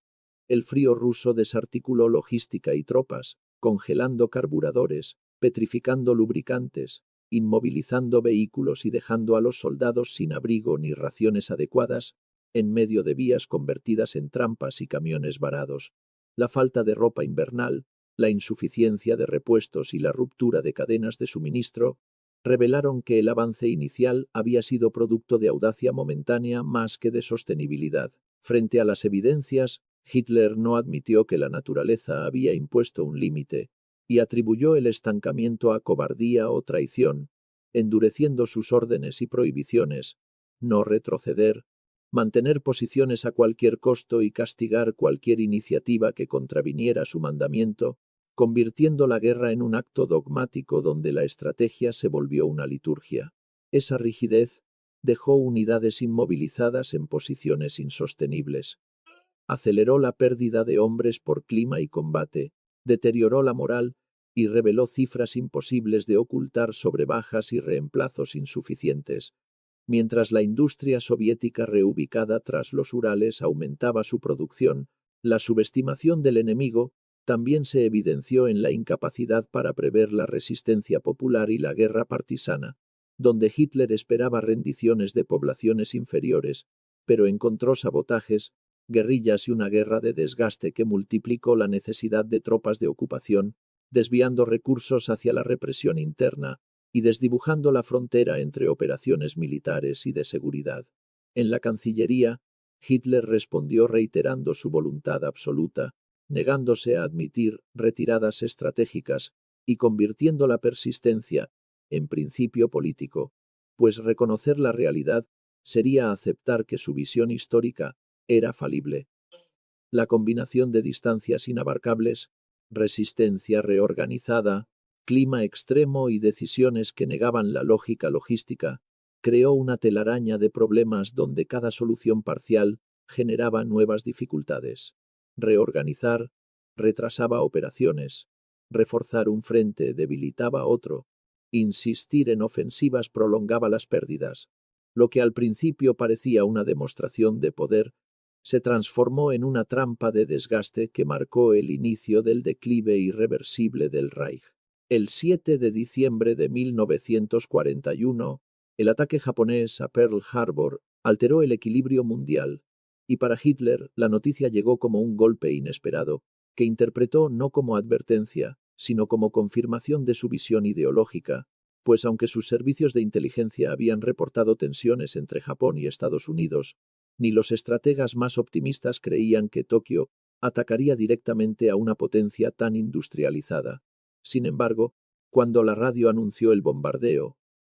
El frío ruso desarticuló logística y tropas, congelando carburadores, petrificando lubricantes, inmovilizando vehículos y dejando a los soldados sin abrigo ni raciones adecuadas, en medio de vías convertidas en trampas y camiones varados. La falta de ropa invernal, la insuficiencia de repuestos y la ruptura de cadenas de suministro revelaron que el avance inicial había sido producto de audacia momentánea más que de sostenibilidad. Frente a las evidencias, Hitler no admitió que la naturaleza había impuesto un límite y atribuyó el estancamiento a cobardía o traición, endureciendo sus órdenes y prohibiciones: no retroceder, mantener posiciones a cualquier costo y castigar cualquier iniciativa que contraviniera su mandamiento, convirtiendo la guerra en un acto dogmático donde la estrategia se volvió una liturgia. Esa rigidez dejó unidades inmovilizadas en posiciones insostenibles. Aceleró la pérdida de hombres por clima y combate, deterioró la moral y reveló cifras imposibles de ocultar sobre bajas y reemplazos insuficientes. Mientras la industria soviética reubicada tras los Urales aumentaba su producción, la subestimación del enemigo también se evidenció en la incapacidad para prever la resistencia popular y la guerra partisana, donde Hitler esperaba rendiciones de poblaciones inferiores, pero encontró sabotajes, guerrillas y una guerra de desgaste que multiplicó la necesidad de tropas de ocupación, desviando recursos hacia la represión interna y desdibujando la frontera entre operaciones militares y de seguridad. En la Cancillería, Hitler respondió reiterando su voluntad absoluta, negándose a admitir retiradas estratégicas y convirtiendo la persistencia en principio político, pues reconocer la realidad sería aceptar que su visión histórica era falible. La combinación de distancias inabarcables, resistencia reorganizada, clima extremo y decisiones que negaban la lógica logística, creó una telaraña de problemas donde cada solución parcial generaba nuevas dificultades. Reorganizar retrasaba operaciones, reforzar un frente debilitaba otro, insistir en ofensivas prolongaba las pérdidas. Lo que al principio parecía una demostración de poder se transformó en una trampa de desgaste que marcó el inicio del declive irreversible del Reich. El 7 de diciembre de 1941, el ataque japonés a Pearl Harbor alteró el equilibrio mundial, y para Hitler la noticia llegó como un golpe inesperado, que interpretó no como advertencia, sino como confirmación de su visión ideológica, pues aunque sus servicios de inteligencia habían reportado tensiones entre Japón y Estados Unidos, ni los estrategas más optimistas creían que Tokio atacaría directamente a una potencia tan industrializada. Sin embargo, cuando la radio anunció el bombardeo,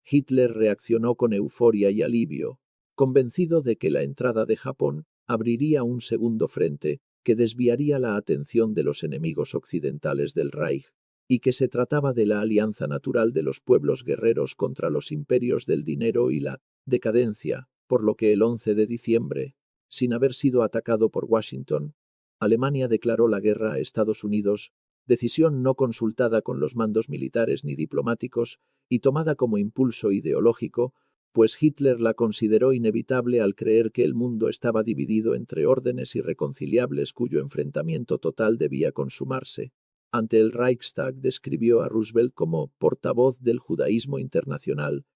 Hitler reaccionó con euforia y alivio, convencido de que la entrada de Japón abriría un segundo frente que desviaría la atención de los enemigos occidentales del Reich, y que se trataba de la alianza natural de los pueblos guerreros contra los imperios del dinero y la decadencia, por lo que el 11 de diciembre, sin haber sido atacado por Washington, Alemania declaró la guerra a Estados Unidos, decisión no consultada con los mandos militares ni diplomáticos y tomada como impulso ideológico, pues Hitler la consideró inevitable al creer que el mundo estaba dividido entre órdenes irreconciliables cuyo enfrentamiento total debía consumarse. Ante el Reichstag describió a Roosevelt como portavoz del judaísmo internacional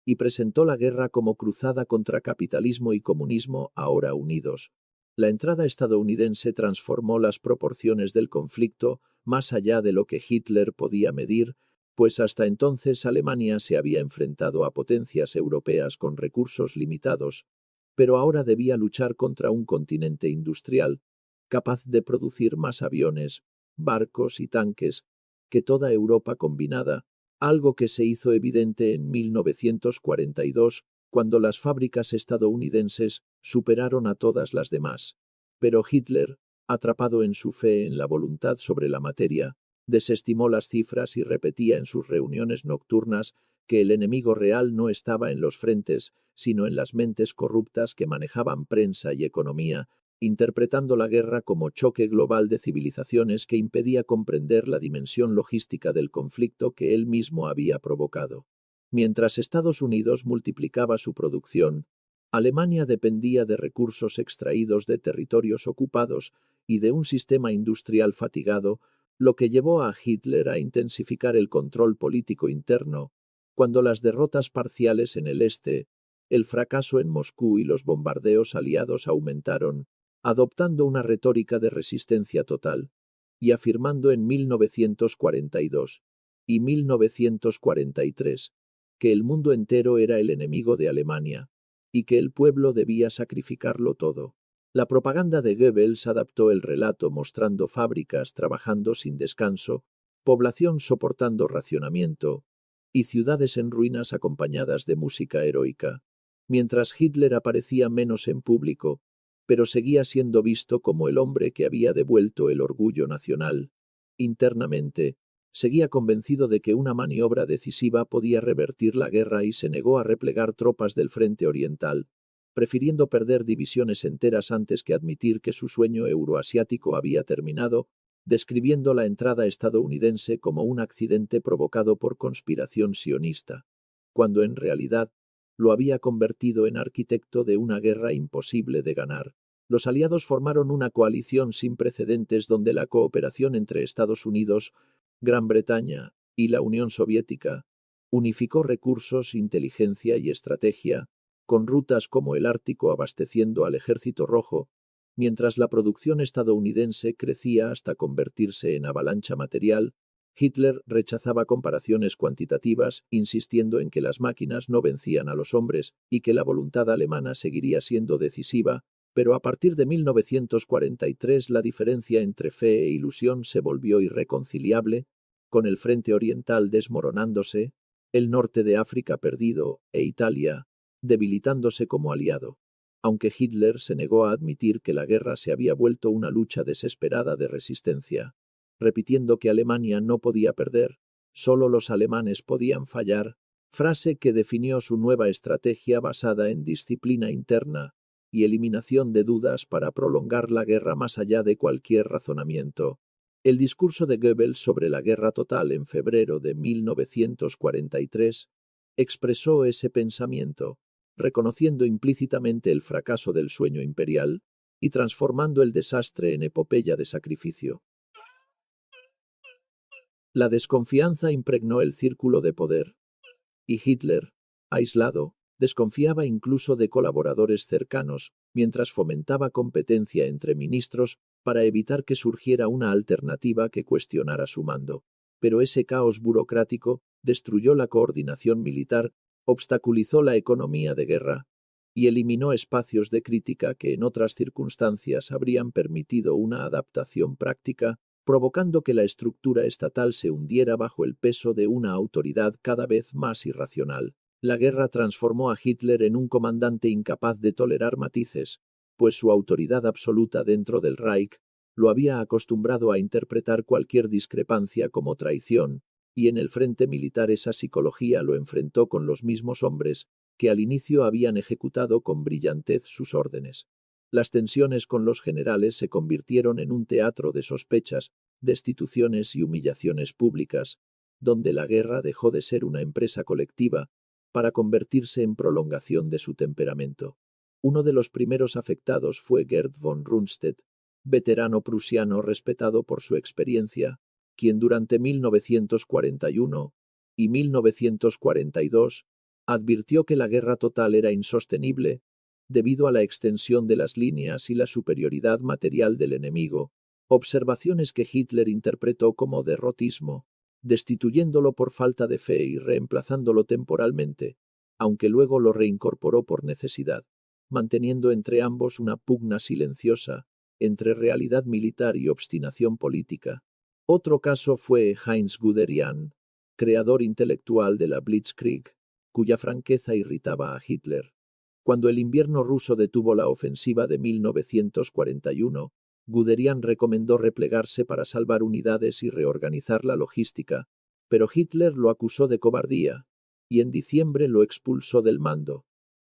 y presentó la guerra como cruzada contra capitalismo y comunismo ahora unidos. La entrada estadounidense transformó las proporciones del conflicto más allá de lo que Hitler podía medir, pues hasta entonces Alemania se había enfrentado a potencias europeas con recursos limitados, pero ahora debía luchar contra un continente industrial, capaz de producir más aviones, barcos y tanques que toda Europa combinada, algo que se hizo evidente en 1942, cuando las fábricas estadounidenses superaron a todas las demás. Pero Hitler, atrapado en su fe en la voluntad sobre la materia, desestimó las cifras y repetía en sus reuniones nocturnas que el enemigo real no estaba en los frentes, sino en las mentes corruptas que manejaban prensa y economía, interpretando la guerra como choque global de civilizaciones que impedía comprender la dimensión logística del conflicto que él mismo había provocado. Mientras Estados Unidos multiplicaba su producción, Alemania dependía de recursos extraídos de territorios ocupados y de un sistema industrial fatigado, lo que llevó a Hitler a intensificar el control político interno, cuando las derrotas parciales en el este, el fracaso en Moscú y los bombardeos aliados aumentaron, adoptando una retórica de resistencia total, y afirmando en 1942 y 1943 que el mundo entero era el enemigo de Alemania y que el pueblo debía sacrificarlo todo. La propaganda de Goebbels adaptó el relato mostrando fábricas trabajando sin descanso, población soportando racionamiento y ciudades en ruinas acompañadas de música heroica, mientras Hitler aparecía menos en público, pero seguía siendo visto como el hombre que había devuelto el orgullo nacional. Internamente, seguía convencido de que una maniobra decisiva podía revertir la guerra y se negó a replegar tropas del frente oriental, prefiriendo perder divisiones enteras antes que admitir que su sueño euroasiático había terminado, describiendo la entrada estadounidense como un accidente provocado por conspiración sionista, cuando en realidad lo había convertido en arquitecto de una guerra imposible de ganar. Los aliados formaron una coalición sin precedentes donde la cooperación entre Estados Unidos, Gran Bretaña y la Unión Soviética unificó recursos, inteligencia y estrategia, con rutas como el Ártico abasteciendo al Ejército Rojo, mientras la producción estadounidense crecía hasta convertirse en avalancha material. Hitler rechazaba comparaciones cuantitativas, insistiendo en que las máquinas no vencían a los hombres y que la voluntad alemana seguiría siendo decisiva, pero a partir de 1943 la diferencia entre fe e ilusión se volvió irreconciliable, con el frente oriental desmoronándose, el norte de África perdido e Italia debilitándose como aliado, aunque Hitler se negó a admitir que la guerra se había vuelto una lucha desesperada de resistencia, repitiendo que Alemania no podía perder, solo los alemanes podían fallar, frase que definió su nueva estrategia basada en disciplina interna y eliminación de dudas para prolongar la guerra más allá de cualquier razonamiento. El discurso de Goebbels sobre la guerra total en febrero de 1943 expresó ese pensamiento, reconociendo implícitamente el fracaso del sueño imperial y transformando el desastre en epopeya de sacrificio. La desconfianza impregnó el círculo de poder, y Hitler, aislado, desconfiaba incluso de colaboradores cercanos, mientras fomentaba competencia entre ministros para evitar que surgiera una alternativa que cuestionara su mando. Pero ese caos burocrático destruyó la coordinación militar, obstaculizó la economía de guerra y eliminó espacios de crítica que en otras circunstancias habrían permitido una adaptación práctica, provocando que la estructura estatal se hundiera bajo el peso de una autoridad cada vez más irracional. La guerra transformó a Hitler en un comandante incapaz de tolerar matices, pues su autoridad absoluta dentro del Reich lo había acostumbrado a interpretar cualquier discrepancia como traición, y en el frente militar esa psicología lo enfrentó con los mismos hombres que al inicio habían ejecutado con brillantez sus órdenes. Las tensiones con los generales se convirtieron en un teatro de sospechas, destituciones y humillaciones públicas, donde la guerra dejó de ser una empresa colectiva para convertirse en prolongación de su temperamento. Uno de los primeros afectados fue Gerd von Rundstedt, veterano prusiano respetado por su experiencia, quien durante 1941 y 1942 advirtió que la guerra total era insostenible debido a la extensión de las líneas y la superioridad material del enemigo, observaciones que Hitler interpretó como derrotismo, destituyéndolo por falta de fe y reemplazándolo temporalmente, aunque luego lo reincorporó por necesidad. manteniendo entre ambos una pugna silenciosa entre realidad militar y obstinación política. Otro caso fue Heinz Guderian, creador intelectual de la Blitzkrieg, cuya franqueza irritaba a Hitler. Cuando el invierno ruso detuvo la ofensiva de 1941, Guderian recomendó replegarse para salvar unidades y reorganizar la logística, pero Hitler lo acusó de cobardía y en diciembre lo expulsó del mando,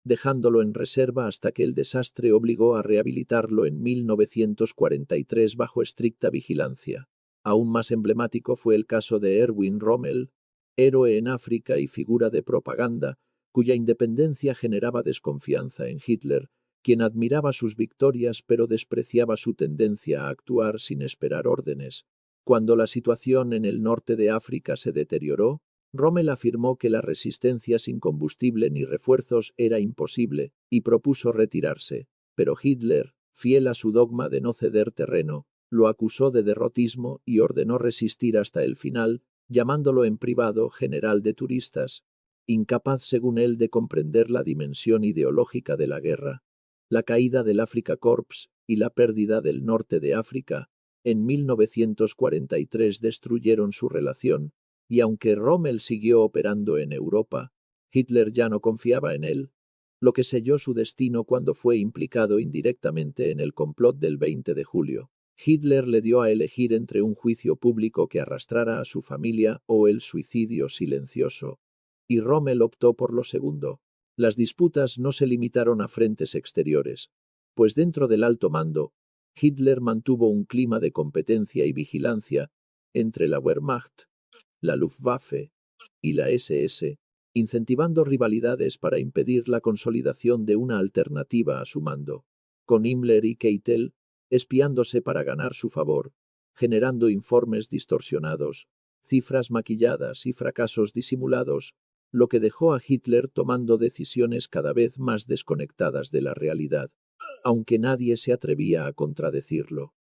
dejándolo en reserva hasta que el desastre obligó a rehabilitarlo en 1943 bajo estricta vigilancia. Aún más emblemático fue el caso de Erwin Rommel, héroe en África y figura de propaganda, cuya independencia generaba desconfianza en Hitler, quien admiraba sus victorias pero despreciaba su tendencia a actuar sin esperar órdenes. Cuando la situación en el norte de África se deterioró, Rommel afirmó que la resistencia sin combustible ni refuerzos era imposible y propuso retirarse, pero Hitler, fiel a su dogma de no ceder terreno, lo acusó de derrotismo y ordenó resistir hasta el final, llamándolo en privado general de turistas, incapaz según él de comprender la dimensión ideológica de la guerra. La caída del Afrika Korps y la pérdida del norte de África en 1943 destruyeron su relación, y aunque Rommel siguió operando en Europa, Hitler ya no confiaba en él, lo que selló su destino cuando fue implicado indirectamente en el complot del 20 de julio. Hitler le dio a elegir entre un juicio público que arrastrara a su familia o el suicidio silencioso, y Rommel optó por lo segundo. Las disputas no se limitaron a frentes exteriores, pues dentro del alto mando, Hitler mantuvo un clima de competencia y vigilancia entre la Wehrmacht, la Luftwaffe y la SS, incentivando rivalidades para impedir la consolidación de una alternativa a su mando, con Himmler y Keitel espiándose para ganar su favor, generando informes distorsionados, cifras maquilladas y fracasos disimulados, lo que dejó a Hitler tomando decisiones cada vez más desconectadas de la realidad, aunque nadie se atrevía a contradecirlo.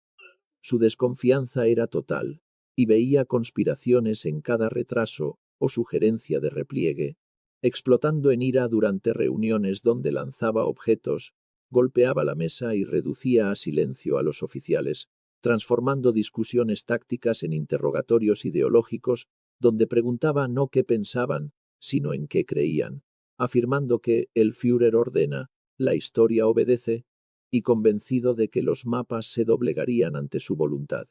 Su desconfianza era total, y veía conspiraciones en cada retraso o sugerencia de repliegue, explotando en ira durante reuniones donde lanzaba objetos, golpeaba la mesa y reducía a silencio a los oficiales, transformando discusiones tácticas en interrogatorios ideológicos donde preguntaba no qué pensaban, sino en qué creían, afirmando que el Führer ordena, la historia obedece, y convencido de que los mapas se doblegarían ante su voluntad.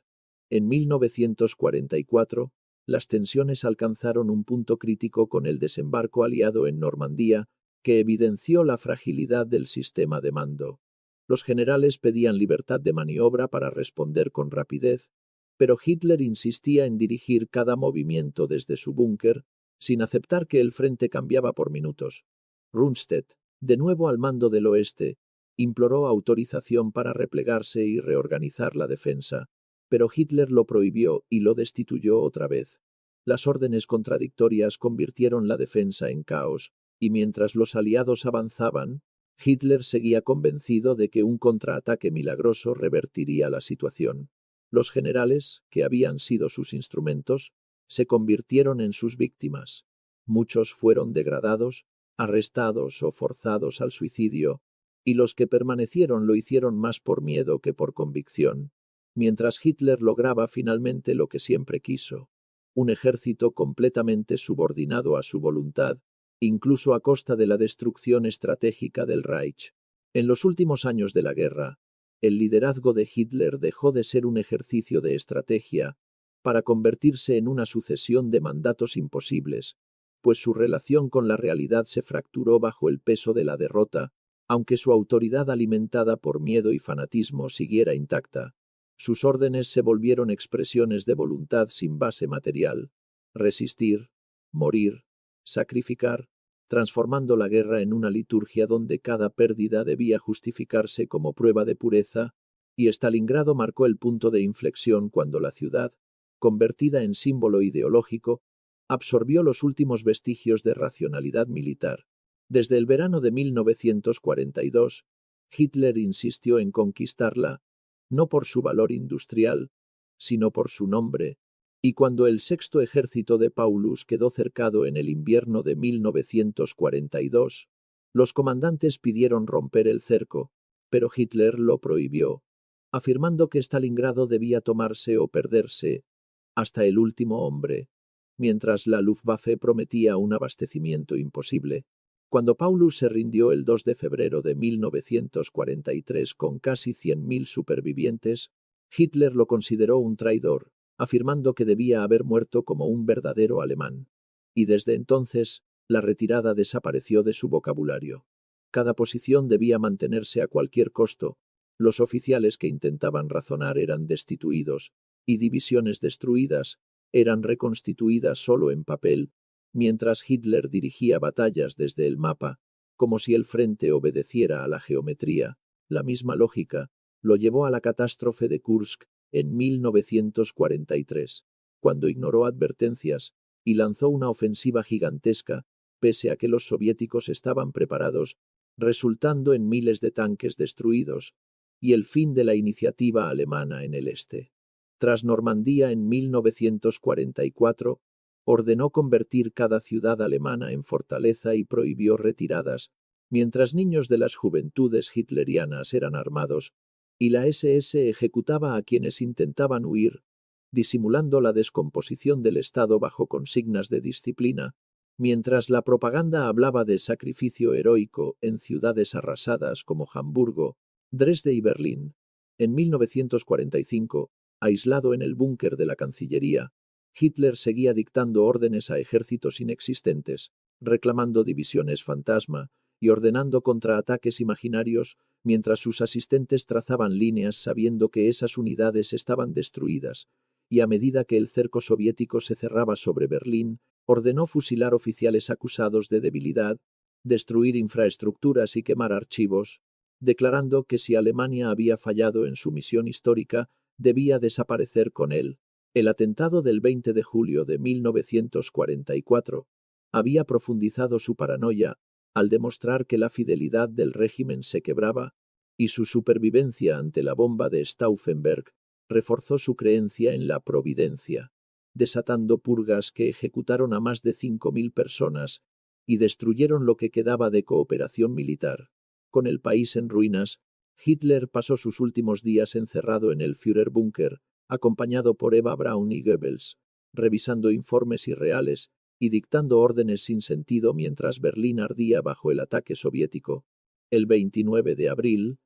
En 1944, las tensiones alcanzaron un punto crítico con el desembarco aliado en Normandía, que evidenció la fragilidad del sistema de mando. Los generales pedían libertad de maniobra para responder con rapidez, pero Hitler insistía en dirigir cada movimiento desde su búnker, sin aceptar que el frente cambiaba por minutos. Rundstedt, de nuevo al mando del oeste, imploró autorización para replegarse y reorganizar la defensa, pero Hitler lo prohibió y lo destituyó otra vez. Las órdenes contradictorias convirtieron la defensa en caos, y mientras los aliados avanzaban, Hitler seguía convencido de que un contraataque milagroso revertiría la situación. Los generales, que habían sido sus instrumentos, se convirtieron en sus víctimas. Muchos fueron degradados, arrestados o forzados al suicidio, y los que permanecieron lo hicieron más por miedo que por convicción, mientras Hitler lograba finalmente lo que siempre quiso, un ejército completamente subordinado a su voluntad, incluso a costa de la destrucción estratégica del Reich. En los últimos años de la guerra, el liderazgo de Hitler dejó de ser un ejercicio de estrategia para convertirse en una sucesión de mandatos imposibles, pues su relación con la realidad se fracturó bajo el peso de la derrota, aunque su autoridad alimentada por miedo y fanatismo siguiera intacta. Sus órdenes se volvieron expresiones de voluntad sin base material: resistir, morir, sacrificar, transformando la guerra en una liturgia donde cada pérdida debía justificarse como prueba de pureza, y Stalingrado marcó el punto de inflexión cuando la ciudad, convertida en símbolo ideológico, absorbió los últimos vestigios de racionalidad militar. Desde el verano de 1942, Hitler insistió en conquistarla, no por su valor industrial, sino por su nombre, y cuando el sexto ejército de Paulus quedó cercado en el invierno de 1942, Los comandantes pidieron romper el cerco, pero Hitler lo prohibió, afirmando que Stalingrado debía tomarse o perderse hasta el último hombre, mientras la Luftwaffe prometía un abastecimiento imposible. Cuando Paulus se rindió el 2 de febrero de 1943 con casi 100.000 supervivientes, Hitler lo consideró un traidor, afirmando que debía haber muerto como un verdadero alemán. Y desde entonces, la retirada desapareció de su vocabulario. Cada posición debía mantenerse a cualquier costo, los oficiales que intentaban razonar eran destituidos, y divisiones destruidas eran reconstituidas solo en papel, mientras Hitler dirigía batallas desde el mapa, como si el frente obedeciera a la geometría. La misma lógica lo llevó a la catástrofe de Kursk en 1943, cuando ignoró advertencias y lanzó una ofensiva gigantesca, pese a que los soviéticos estaban preparados, resultando en miles de tanques destruidos, y el fin de la iniciativa alemana en el este. Tras Normandía en 1944, ordenó convertir cada ciudad alemana en fortaleza y prohibió retiradas, mientras niños de las juventudes hitlerianas eran armados, y la SS ejecutaba a quienes intentaban huir, disimulando la descomposición del Estado bajo consignas de disciplina, mientras la propaganda hablaba de sacrificio heroico en ciudades arrasadas como Hamburgo, Dresde y Berlín. En 1945, aislado en el búnker de la Cancillería, Hitler seguía dictando órdenes a ejércitos inexistentes, reclamando divisiones fantasma y ordenando contraataques imaginarios, mientras sus asistentes trazaban líneas sabiendo que esas unidades estaban destruidas, y a medida que el cerco soviético se cerraba sobre Berlín, ordenó fusilar oficiales acusados de debilidad, destruir infraestructuras y quemar archivos, declarando que si Alemania había fallado en su misión histórica, debía desaparecer con él. El atentado del 20 de julio de 1944 había profundizado su paranoia al demostrar que la fidelidad del régimen se quebraba, y su supervivencia ante la bomba de Stauffenberg reforzó su creencia en la providencia, desatando purgas que ejecutaron a más de 5.000 personas y destruyeron lo que quedaba de cooperación militar. Con el país en ruinas, Hitler pasó sus últimos días encerrado en el Führerbunker, acompañado por Eva Braun y Goebbels, revisando informes irreales y dictando órdenes sin sentido mientras Berlín ardía bajo el ataque soviético. El 29 de abril,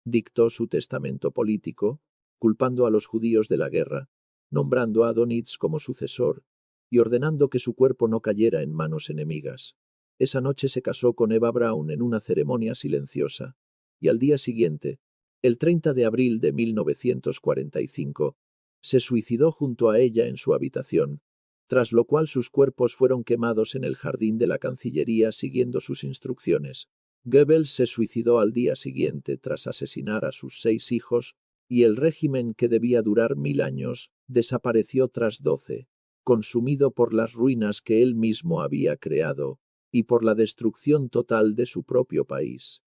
dictó su testamento político, culpando a los judíos de la guerra, nombrando a Donitz como sucesor y ordenando que su cuerpo no cayera en manos enemigas. Esa noche se casó con Eva Braun en una ceremonia silenciosa, y al día siguiente, el 30 de abril de 1945, se suicidó junto a ella en su habitación, tras lo cual sus cuerpos fueron quemados en el jardín de la Cancillería siguiendo sus instrucciones. Goebbels se suicidó al día siguiente tras asesinar a sus 6 hijos, y el régimen que debía durar 1000 años desapareció tras 12, consumido por las ruinas que él mismo había creado y por la destrucción total de su propio país.